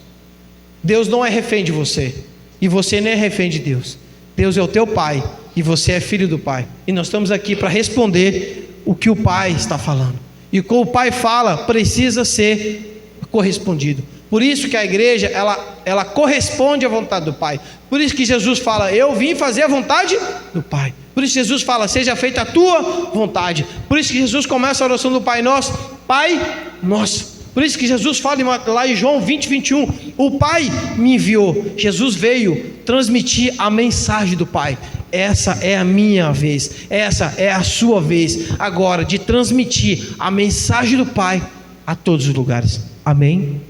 Deus não é refém de você, e você nem é refém de Deus. Deus é o teu pai, e você é filho do pai, e nós estamos aqui para responder o que o pai está falando. E o que o pai fala precisa ser correspondido. Por isso que a igreja, ela corresponde à vontade do pai. Por isso que Jesus fala: eu vim fazer a vontade do pai. Por isso que Jesus fala: seja feita a tua vontade. Por isso que Jesus começa a oração do Pai Nosso: Pai Nosso. Por isso que Jesus fala lá em João 20, 21, o Pai me enviou. Jesus veio transmitir a mensagem do Pai. Essa é a minha vez, essa é a sua vez agora de transmitir a mensagem do Pai a todos os lugares. Amém?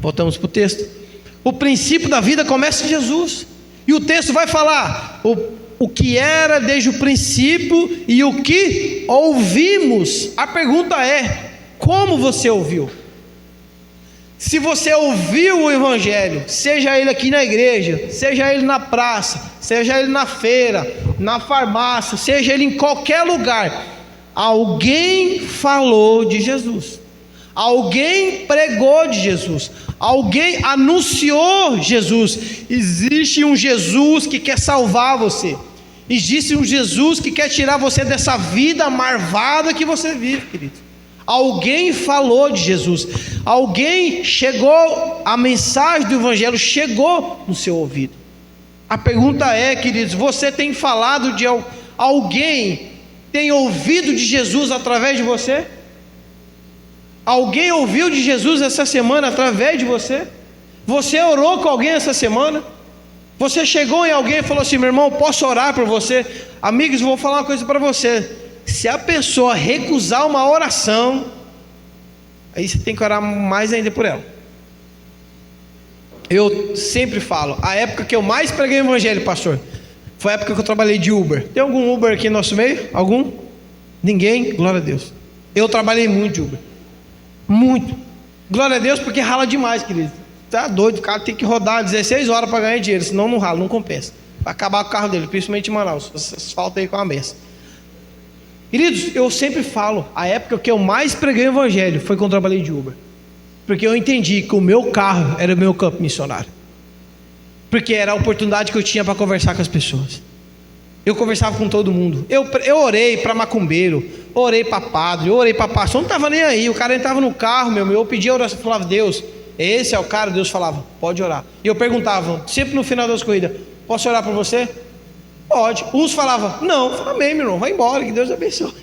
Voltamos para o texto. O princípio da vida começa em Jesus, e o texto vai falar o que era desde o princípio e o que ouvimos. A pergunta é: como você ouviu? Se você ouviu o evangelho, seja ele aqui na igreja, seja ele na praça, seja ele na feira, na farmácia, seja ele em qualquer lugar, alguém falou de Jesus, alguém pregou de Jesus, alguém anunciou Jesus. Existe um Jesus que quer salvar você, existe um Jesus que quer tirar você dessa vida marvada que você vive, querido. Alguém falou de Jesus. Alguém chegou, a mensagem do Evangelho chegou no seu ouvido. A pergunta é, queridos, você tem falado de alguém tem ouvido de Jesus através de você? Alguém ouviu de Jesus essa semana através de você? Você orou com alguém essa semana? Você chegou em alguém e falou assim: meu irmão, posso orar por você? Amigos, vou falar uma coisa para você. Se a pessoa recusar uma oração, aí você tem que orar mais ainda por ela. Eu sempre falo, a época que eu mais preguei o evangelho, pastor, foi a época que eu trabalhei de Uber. Tem algum Uber aqui no nosso meio? Algum? Ninguém? Glória a Deus. Eu trabalhei muito de Uber. Muito. Glória a Deus, porque rala demais, querido. Tá doido, o cara tem que rodar 16 horas para ganhar dinheiro, senão não rala, não compensa. Vai acabar com o carro dele, principalmente em Manaus. Asfalta aí com a mesa. Queridos, eu sempre falo, a época que eu mais preguei o evangelho foi quando eu trabalhei de Uber. Porque eu entendi que o meu carro era o meu campo missionário. Porque era a oportunidade que eu tinha para conversar com as pessoas. Eu conversava com todo mundo. Eu orei para macumbeiro, orei para padre, orei para pastor, não estava nem aí. O cara entrava no carro, eu pedia oração, falava: Deus, esse é o cara. Deus falava: pode orar. E eu perguntava, sempre no final das corridas: posso orar por você? Pode. Uns falavam: não. Eu falava: amém, meu irmão, vai embora, que Deus abençoe.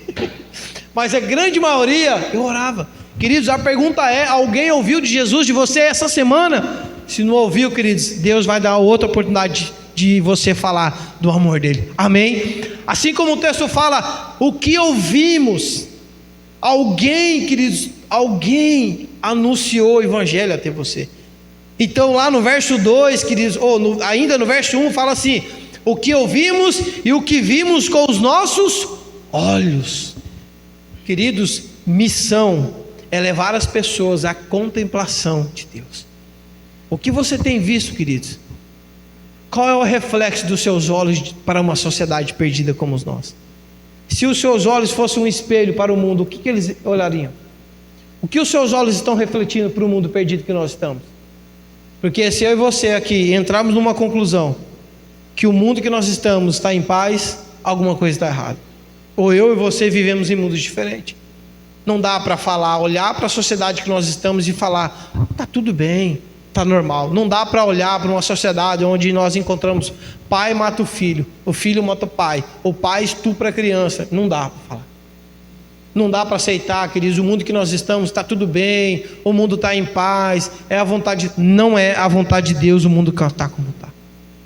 Mas a grande maioria, eu orava. Queridos, a pergunta é: alguém ouviu de Jesus de você essa semana? Se não ouviu, queridos, Deus vai dar outra oportunidade de você falar do amor dele. Amém? Assim como o texto fala, o que ouvimos, alguém, queridos, alguém anunciou o evangelho até você. Então lá no verso 2, queridos, ainda no verso 1, fala assim: o que ouvimos e o que vimos com os nossos olhos. Queridos, missão é levar as pessoas à contemplação de Deus. O que você tem visto, queridos? Qual é o reflexo dos seus olhos para uma sociedade perdida como nós? Se os seus olhos fossem um espelho para o mundo, o que eles olhariam? O que os seus olhos estão refletindo para o mundo perdido que nós estamos? Porque se eu e você aqui entrarmos numa conclusão que o mundo que nós estamos está em paz, alguma coisa está errada. Ou eu e você vivemos em mundos diferentes. Não dá para falar, olhar para a sociedade que nós estamos e falar: está tudo bem, está normal. Não dá para olhar para uma sociedade onde nós encontramos pai mata o filho mata o pai estupra a criança. Não dá para falar. Não dá para aceitar, queridos, o mundo que nós estamos está tudo bem, o mundo está em paz, é a vontade. Não é a vontade de Deus o mundo está como está.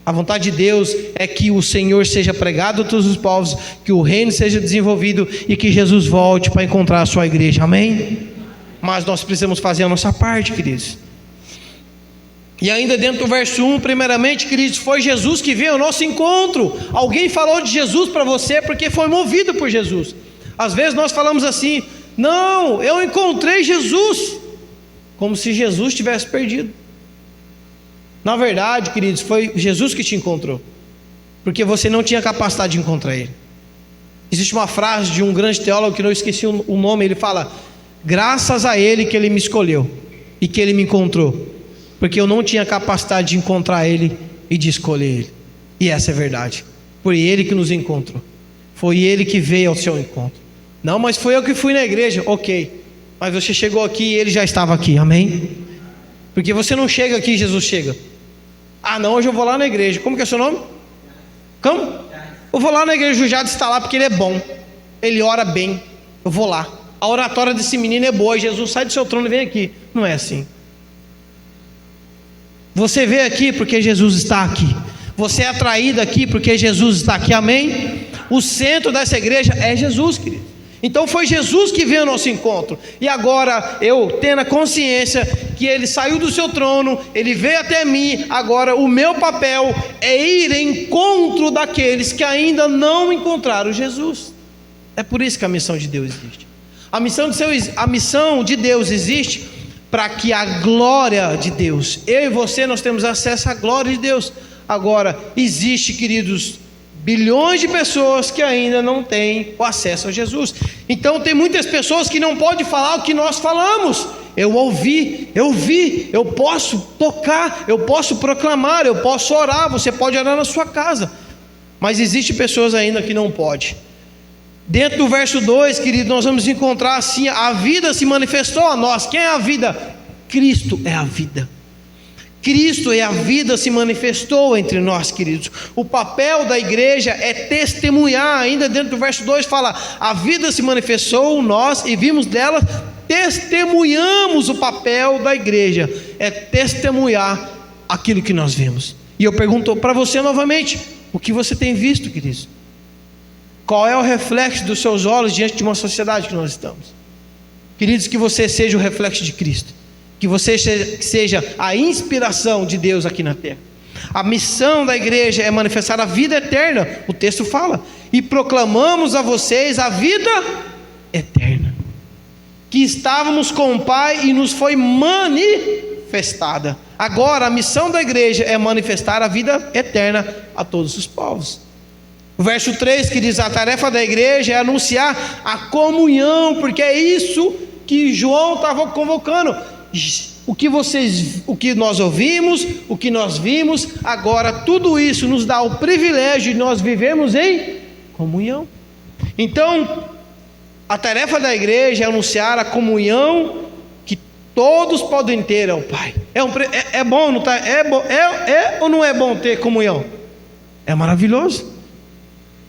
A vontade de Deus é que o Senhor seja pregado a todos os povos, que o reino seja desenvolvido e que Jesus volte para encontrar a sua igreja. Amém? Mas nós precisamos fazer a nossa parte, queridos. E ainda dentro do verso 1, primeiramente, queridos, foi Jesus que veio ao nosso encontro. Alguém falou de Jesus para você porque foi movido por Jesus. Às vezes nós falamos assim: não, eu encontrei Jesus, como se Jesus tivesse perdido. Na verdade, queridos, foi Jesus que te encontrou, porque você não tinha capacidade de encontrar Ele. Existe uma frase de um grande teólogo que não esqueci o nome. Ele fala: graças a Ele que Ele me escolheu e que Ele me encontrou, porque eu não tinha capacidade de encontrar Ele e de escolher Ele. E essa é a verdade. Foi Ele que nos encontrou, foi Ele que veio ao seu encontro. Não, mas foi eu que fui na igreja. Ok, mas você chegou aqui e Ele já estava aqui. Amém? Porque você não chega aqui e Jesus chega. Ah não, hoje eu vou lá na igreja. Como que é o seu nome? Como? Eu vou lá na igreja, o Jade está lá porque ele é bom, ele ora bem, eu vou lá. A oratória desse menino é boa, Jesus sai do seu trono e vem aqui. Não é assim. Você veio aqui porque Jesus está aqui. Você é atraído aqui porque Jesus está aqui. Amém? O centro dessa igreja é Jesus, querido. Então foi Jesus que veio ao nosso encontro. E agora eu tendo a consciência que Ele saiu do seu trono, Ele veio até mim. Agora o meu papel é ir em encontro daqueles que ainda não encontraram Jesus. É por isso que a missão de Deus existe. A missão de Deus existe para que a glória de Deus, eu e você, nós temos acesso à glória de Deus. Agora existe, queridos, bilhões de pessoas que ainda não têm o acesso a Jesus. Então tem muitas pessoas que não podem falar o que nós falamos. Eu ouvi, eu vi, eu posso tocar, eu posso proclamar, eu posso orar. Você pode orar na sua casa, mas existe pessoas ainda que não podem. Dentro do verso 2, querido, nós vamos encontrar assim: a vida se manifestou a nós. Quem é a vida? Cristo é a vida. Cristo é a vida, se manifestou entre nós, queridos. O papel da igreja é testemunhar. Ainda dentro do verso 2 fala: a vida se manifestou nós e vimos dela, testemunhamos. O papel da igreja é testemunhar aquilo que nós vimos. E eu pergunto para você novamente: o que você tem visto, queridos? Qual é o reflexo dos seus olhos diante de uma sociedade que nós estamos? Queridos, que você seja o reflexo de Cristo, que você seja a inspiração de Deus aqui na terra. A missão da igreja é manifestar a vida eterna. O texto fala: e proclamamos a vocês a vida eterna, que estávamos com o Pai e nos foi manifestada. Agora a missão da igreja é manifestar a vida eterna a todos os povos. O verso 3 que diz: a tarefa da igreja é anunciar a comunhão, porque é isso que João estava convocando. O que nós ouvimos, o que nós vimos, agora tudo isso nos dá o privilégio de nós vivermos em comunhão. Então, a tarefa da igreja é anunciar a comunhão que todos podem ter ao Pai. É bom, não tá? É ou não é bom ter comunhão? É maravilhoso.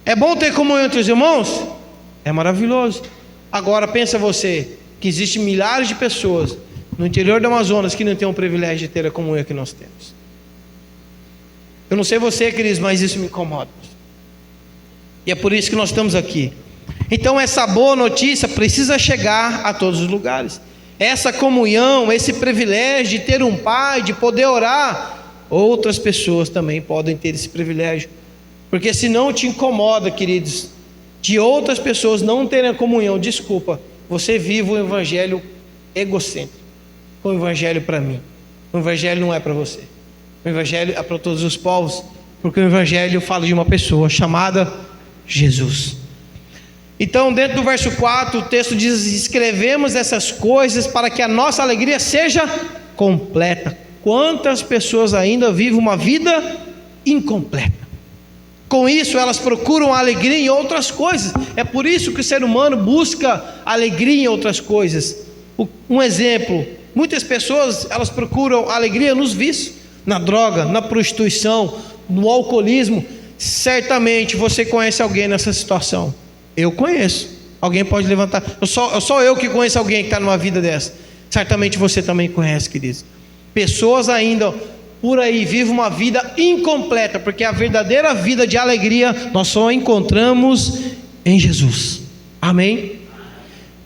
É bom ter comunhão entre os irmãos? É maravilhoso. Agora pensa você, que existem milhares de pessoas no interior do Amazonas que não tem o privilégio de ter a comunhão que nós temos. Eu não sei você, queridos, mas isso me incomoda. E é por isso que nós estamos aqui. Então essa boa notícia precisa chegar a todos os lugares. Essa comunhão, esse privilégio de ter um Pai, de poder orar, outras pessoas também podem ter esse privilégio. Porque se não te incomoda, queridos, de outras pessoas não terem a comunhão, desculpa, você vive o evangelho egocêntrico. O evangelho para mim. O evangelho não é para você. O evangelho é para todos os povos, porque o evangelho fala de uma pessoa chamada Jesus. Então, dentro do verso 4, o texto diz: escrevemos essas coisas para que a nossa alegria seja completa. Quantas pessoas ainda vivem uma vida incompleta? Com isso, elas procuram alegria em outras coisas. É por isso que o ser humano busca alegria em outras coisas. Um exemplo: muitas pessoas, elas procuram alegria nos vícios, na droga, na prostituição, no alcoolismo. Certamente você conhece alguém nessa situação. Eu conheço. Alguém pode levantar. Só eu que conheço alguém que está numa vida dessa. Certamente você também conhece, queridos. Pessoas ainda por aí vivem uma vida incompleta, porque a verdadeira vida de alegria nós só encontramos em Jesus. Amém?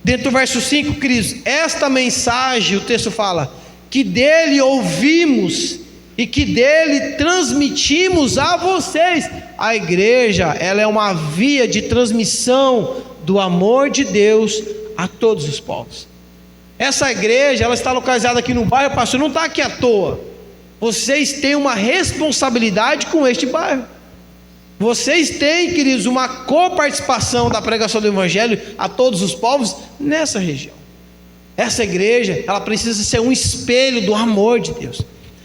Dentro do verso 5, queridos, esta mensagem, o texto fala, que dele ouvimos e que dele transmitimos a vocês. A igreja, ela é uma via de transmissão do amor de Deus a todos os povos. Essa igreja, ela está localizada aqui no bairro, pastor, não está aqui à toa. Vocês têm uma responsabilidade com este bairro. Vocês têm, queridos, uma coparticipação da pregação do evangelho a todos os povos nessa região. Essa igreja, ela precisa ser um espelho do amor de Deus.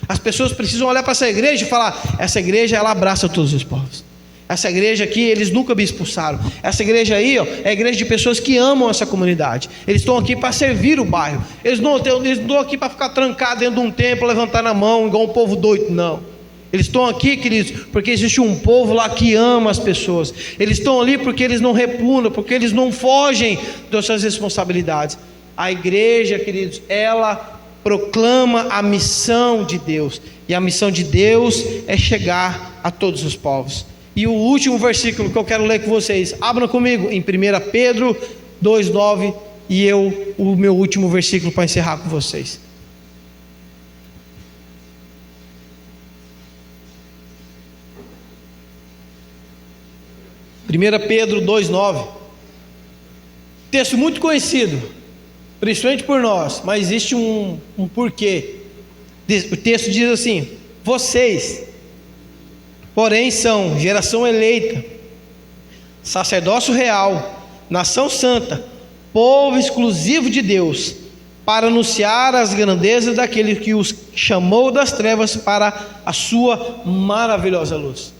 As pessoas precisam olhar para essa igreja e falar: essa igreja, ela abraça todos os povos. Essa igreja aqui, eles nunca me expulsaram. Essa igreja aí, é a igreja de pessoas que amam essa comunidade. Eles estão aqui para servir o bairro. Eles não estão aqui para ficar trancados dentro de um templo, levantar na mão, igual um povo doido, não. Eles estão aqui, queridos, porque existe um povo lá que ama as pessoas. Eles estão ali porque eles não repugnam, porque eles não fogem das suas responsabilidades. A igreja, queridos, ela proclama a missão de Deus. E a missão de Deus é chegar a todos os povos. E o último versículo que eu quero ler com vocês, abram comigo em 1 Pedro 2,9, e o meu último versículo para encerrar com vocês. 1 Pedro 2,9, texto muito conhecido, principalmente por nós, mas existe um porquê. O texto diz assim: vocês, porém, são geração eleita, sacerdócio real, nação santa, povo exclusivo de Deus, para anunciar as grandezas daquele que os chamou das trevas para a sua maravilhosa luz.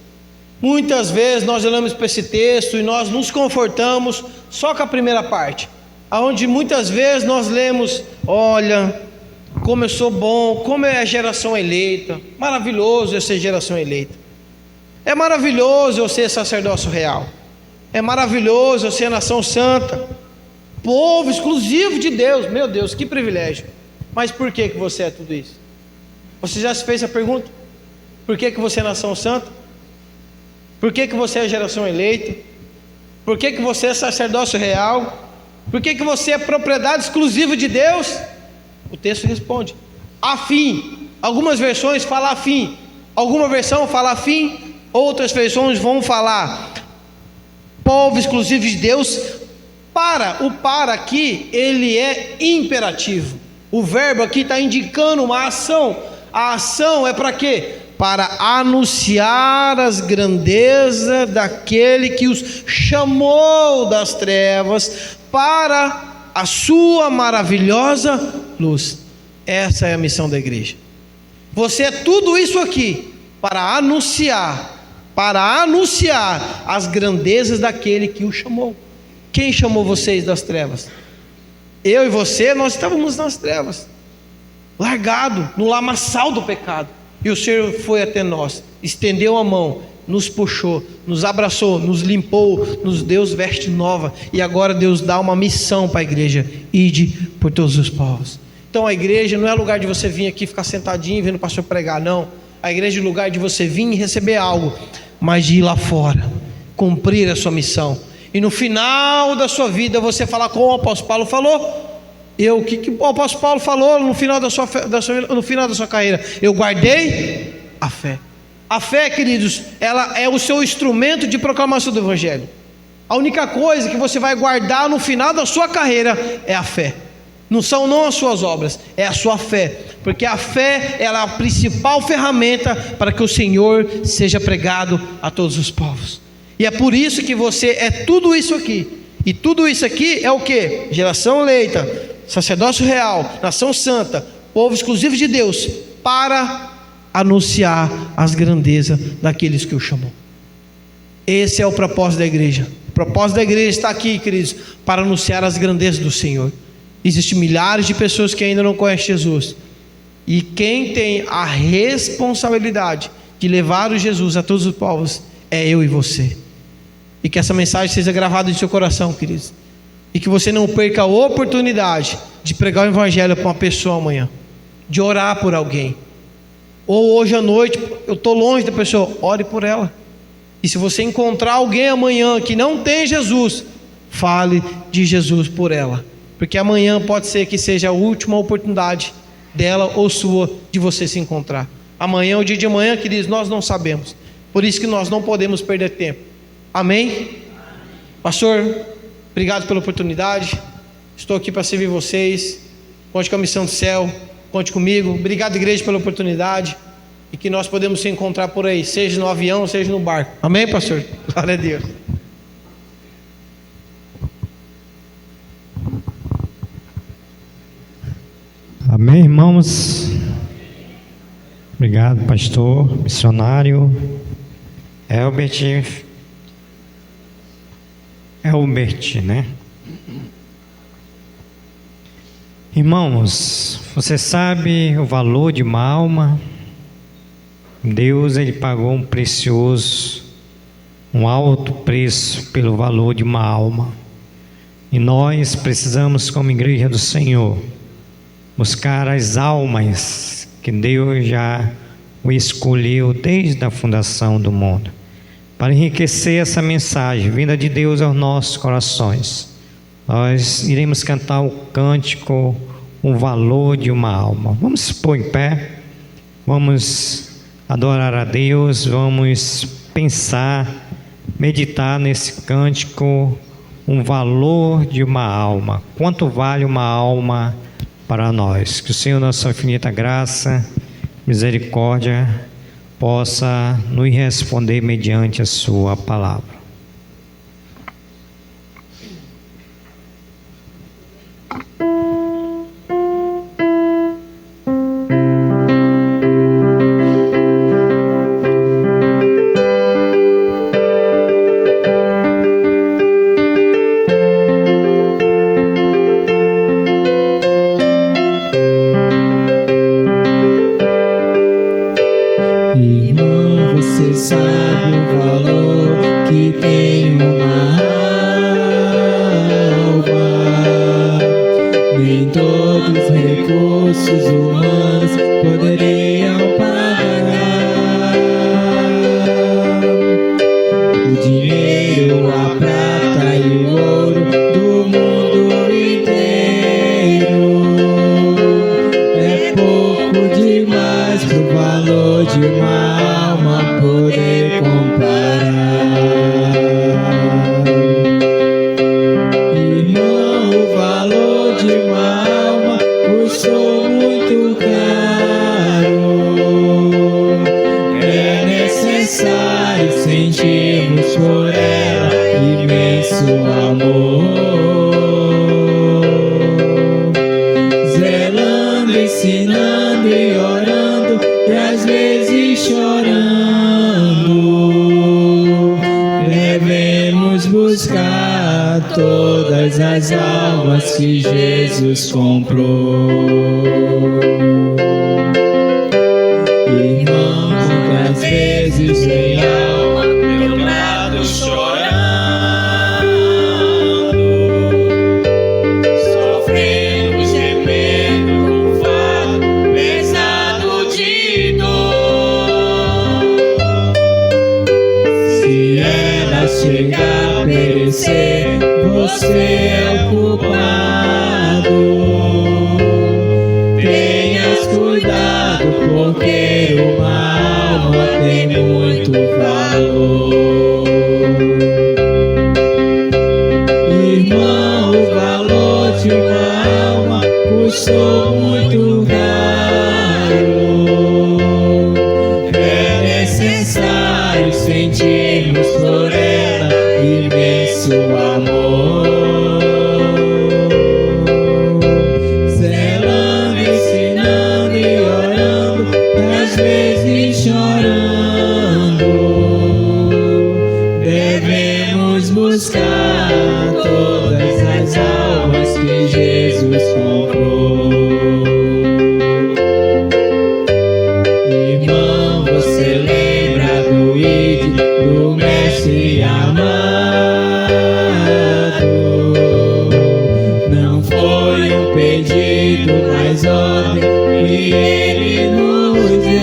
Muitas vezes nós olhamos para esse texto e nós nos confortamos só com a primeira parte, aonde muitas vezes nós lemos: olha, como eu sou bom, como é a geração eleita, maravilhoso eu ser geração eleita, é maravilhoso eu ser sacerdócio real, é maravilhoso eu ser nação santa, povo exclusivo de Deus. Meu Deus, que privilégio. Mas por que você é tudo isso? Você já se fez a pergunta? Por que você é nação santa? Por que você é geração eleita? Por que você é sacerdócio real? Por que você é propriedade exclusiva de Deus? O texto responde: a fim. Algumas versões falam a fim, alguma versão fala a fim, outras versões vão falar povo exclusivo de Deus. O para aqui, ele é imperativo. O verbo aqui está indicando uma ação. A ação é para quê? Para anunciar as grandezas daquele que os chamou das trevas para a sua maravilhosa luz. Essa é a missão da igreja. Você é tudo isso aqui para anunciar as grandezas daquele que o chamou. Quem chamou vocês das trevas? Eu e você, nós estávamos nas trevas, largado no lamaçal do pecado, e o Senhor foi até nós, estendeu a mão, nos puxou, nos abraçou, nos limpou, nos deu veste nova, e agora Deus dá uma missão para a igreja: ide por todos os povos. Então a igreja não é lugar de você vir aqui ficar sentadinho e vendo o pastor pregar, não. A igreja é lugar de você vir e receber algo, mas de ir lá fora, cumprir a sua missão. E no final da sua vida você falar como o apóstolo Paulo falou. O que o apóstolo Paulo falou no final no final da sua carreira? Eu guardei a fé. A fé, queridos, ela é o seu instrumento de proclamação do evangelho. A única coisa que você vai guardar no final da sua carreira é a fé. Não são as suas obras, é a sua fé. Porque a fé, ela é a principal ferramenta para que o Senhor seja pregado a todos os povos. E é por isso que você é tudo isso aqui. E tudo isso aqui é o que? Geração eleita, sacerdócio real, nação santa, povo exclusivo de Deus, para anunciar as grandezas daqueles que o chamou. Esse é o propósito da igreja. O propósito da igreja está aqui, queridos, para anunciar as grandezas do Senhor. Existem milhares de pessoas que ainda não conhecem Jesus, e quem tem a responsabilidade de levar o Jesus a todos os povos é eu e você. E que essa mensagem seja gravada em seu coração, queridos, e que você não perca a oportunidade de pregar o evangelho para uma pessoa amanhã, de orar por alguém, ou hoje à noite, eu estou longe da pessoa, ore por ela. E se você encontrar alguém amanhã que não tem Jesus, fale de Jesus por ela, porque amanhã pode ser que seja a última oportunidade dela ou sua de você se encontrar. Amanhã, o dia de amanhã, queridos, nós não sabemos, por isso que nós não podemos perder tempo. Amém? Pastor, obrigado pela oportunidade, estou aqui para servir vocês, conte com a missão do céu, conte comigo. Obrigado, igreja, pela oportunidade, e que nós podemos se encontrar por aí, seja no avião, seja no barco. Amém, pastor? Glória a Deus. Amém, irmãos? Obrigado, pastor, missionário Elbert, né? Irmãos, você sabe o valor de uma alma? Deus, ele pagou um precioso, um alto preço pelo valor de uma alma. E nós precisamos, como igreja do Senhor, buscar as almas que Deus já o escolheu desde a fundação do mundo, para enriquecer essa mensagem vinda de Deus aos nossos corações. Nós iremos cantar o cântico O Valor de uma Alma. Vamos se pôr em pé, vamos adorar a Deus, vamos pensar, meditar nesse cântico, um valor de uma alma. Quanto vale uma alma para nós? Que o Senhor, na sua infinita graça, misericórdia, possa nos responder mediante a sua palavra. recursos humanos poderiam pagar. O dinheiro, a prata e o ouro do mundo inteiro é pouco demais pro valor de uma alma poder comparar. Irmão, o valor de uma alma custou muito caro. É necessário sentirmos por ela imenso amor, zelando, ensinando e orando, e às vezes chorando. Devemos buscar todas as almas que Jesus comprou. Irmão, muitas vezes vem alma meu lado chorando, sofrendo, gemendo com fardo pesado de dor. Se ela chegar a perecer, você é o culpado. Tenhas cuidado, porque uma alma tem muito valor. Irmão, o valor de uma alma custou muito caro. É necessário sentirmos por ela imenso amor, zelando, ensinando e orando, e às vezes chorando. Devemos buscar todas as almas que Jesus comprou. Irmão, você lembra do ID do Mestre amado? Não foi um pedido, mas ordem que ele nos deu.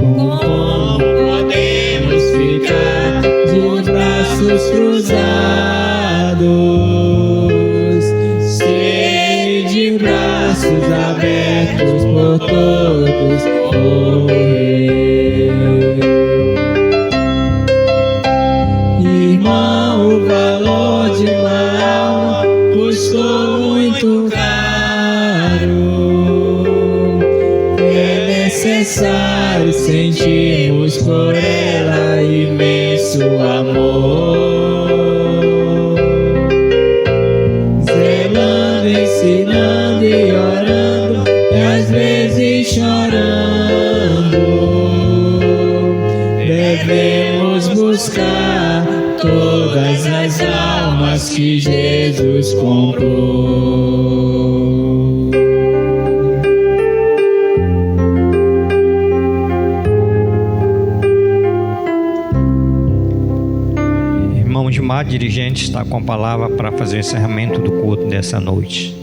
Como podemos ficar de braços cruzados, se ele de braços abertos por todos morreu? Irmão, o valor de uma alma custou muito caro. É necessário sentirmos por ela imenso amor, zelando, ensinando e orando, e às vezes chorando. Devemos buscar todas as almas que Jesus comprou. Irmão Gilmar, dirigente, está com a palavra para fazer o encerramento do culto dessa noite.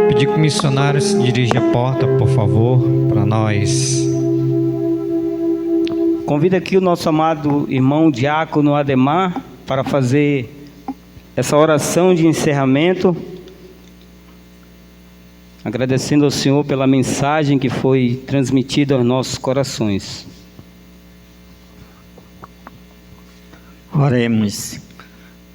Pedir que o missionário se dirija à porta, por favor, para nós. Convido aqui o nosso amado irmão diácono Ademar para fazer essa oração de encerramento, agradecendo ao Senhor pela mensagem que foi transmitida aos nossos corações. Oremos.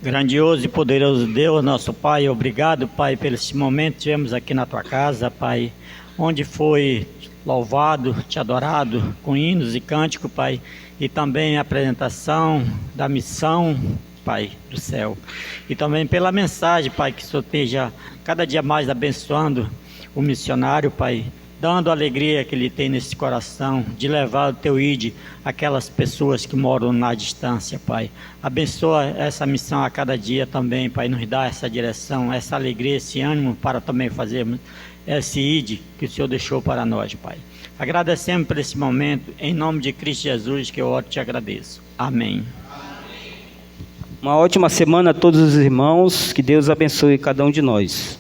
Grandioso e poderoso Deus, nosso Pai, obrigado, Pai, por este momento que tivemos aqui na Tua casa, Pai, onde foi louvado, Te adorado, com hinos e cântico, Pai, e também a apresentação da missão, Pai, do céu. E também pela mensagem, Pai, que o Senhor esteja cada dia mais abençoando o missionário, Pai, dando a alegria que ele tem nesse coração, de levar o Teu ID àquelas pessoas que moram na distância, Pai. Abençoa essa missão a cada dia também, Pai, nos dá essa direção, essa alegria, esse ânimo para também fazermos esse ID que o Senhor deixou para nós, Pai. Agradecemos por esse momento, em nome de Cristo Jesus, que eu oro e Te agradeço. Amém. Uma ótima semana a todos os irmãos. Que Deus abençoe cada um de nós.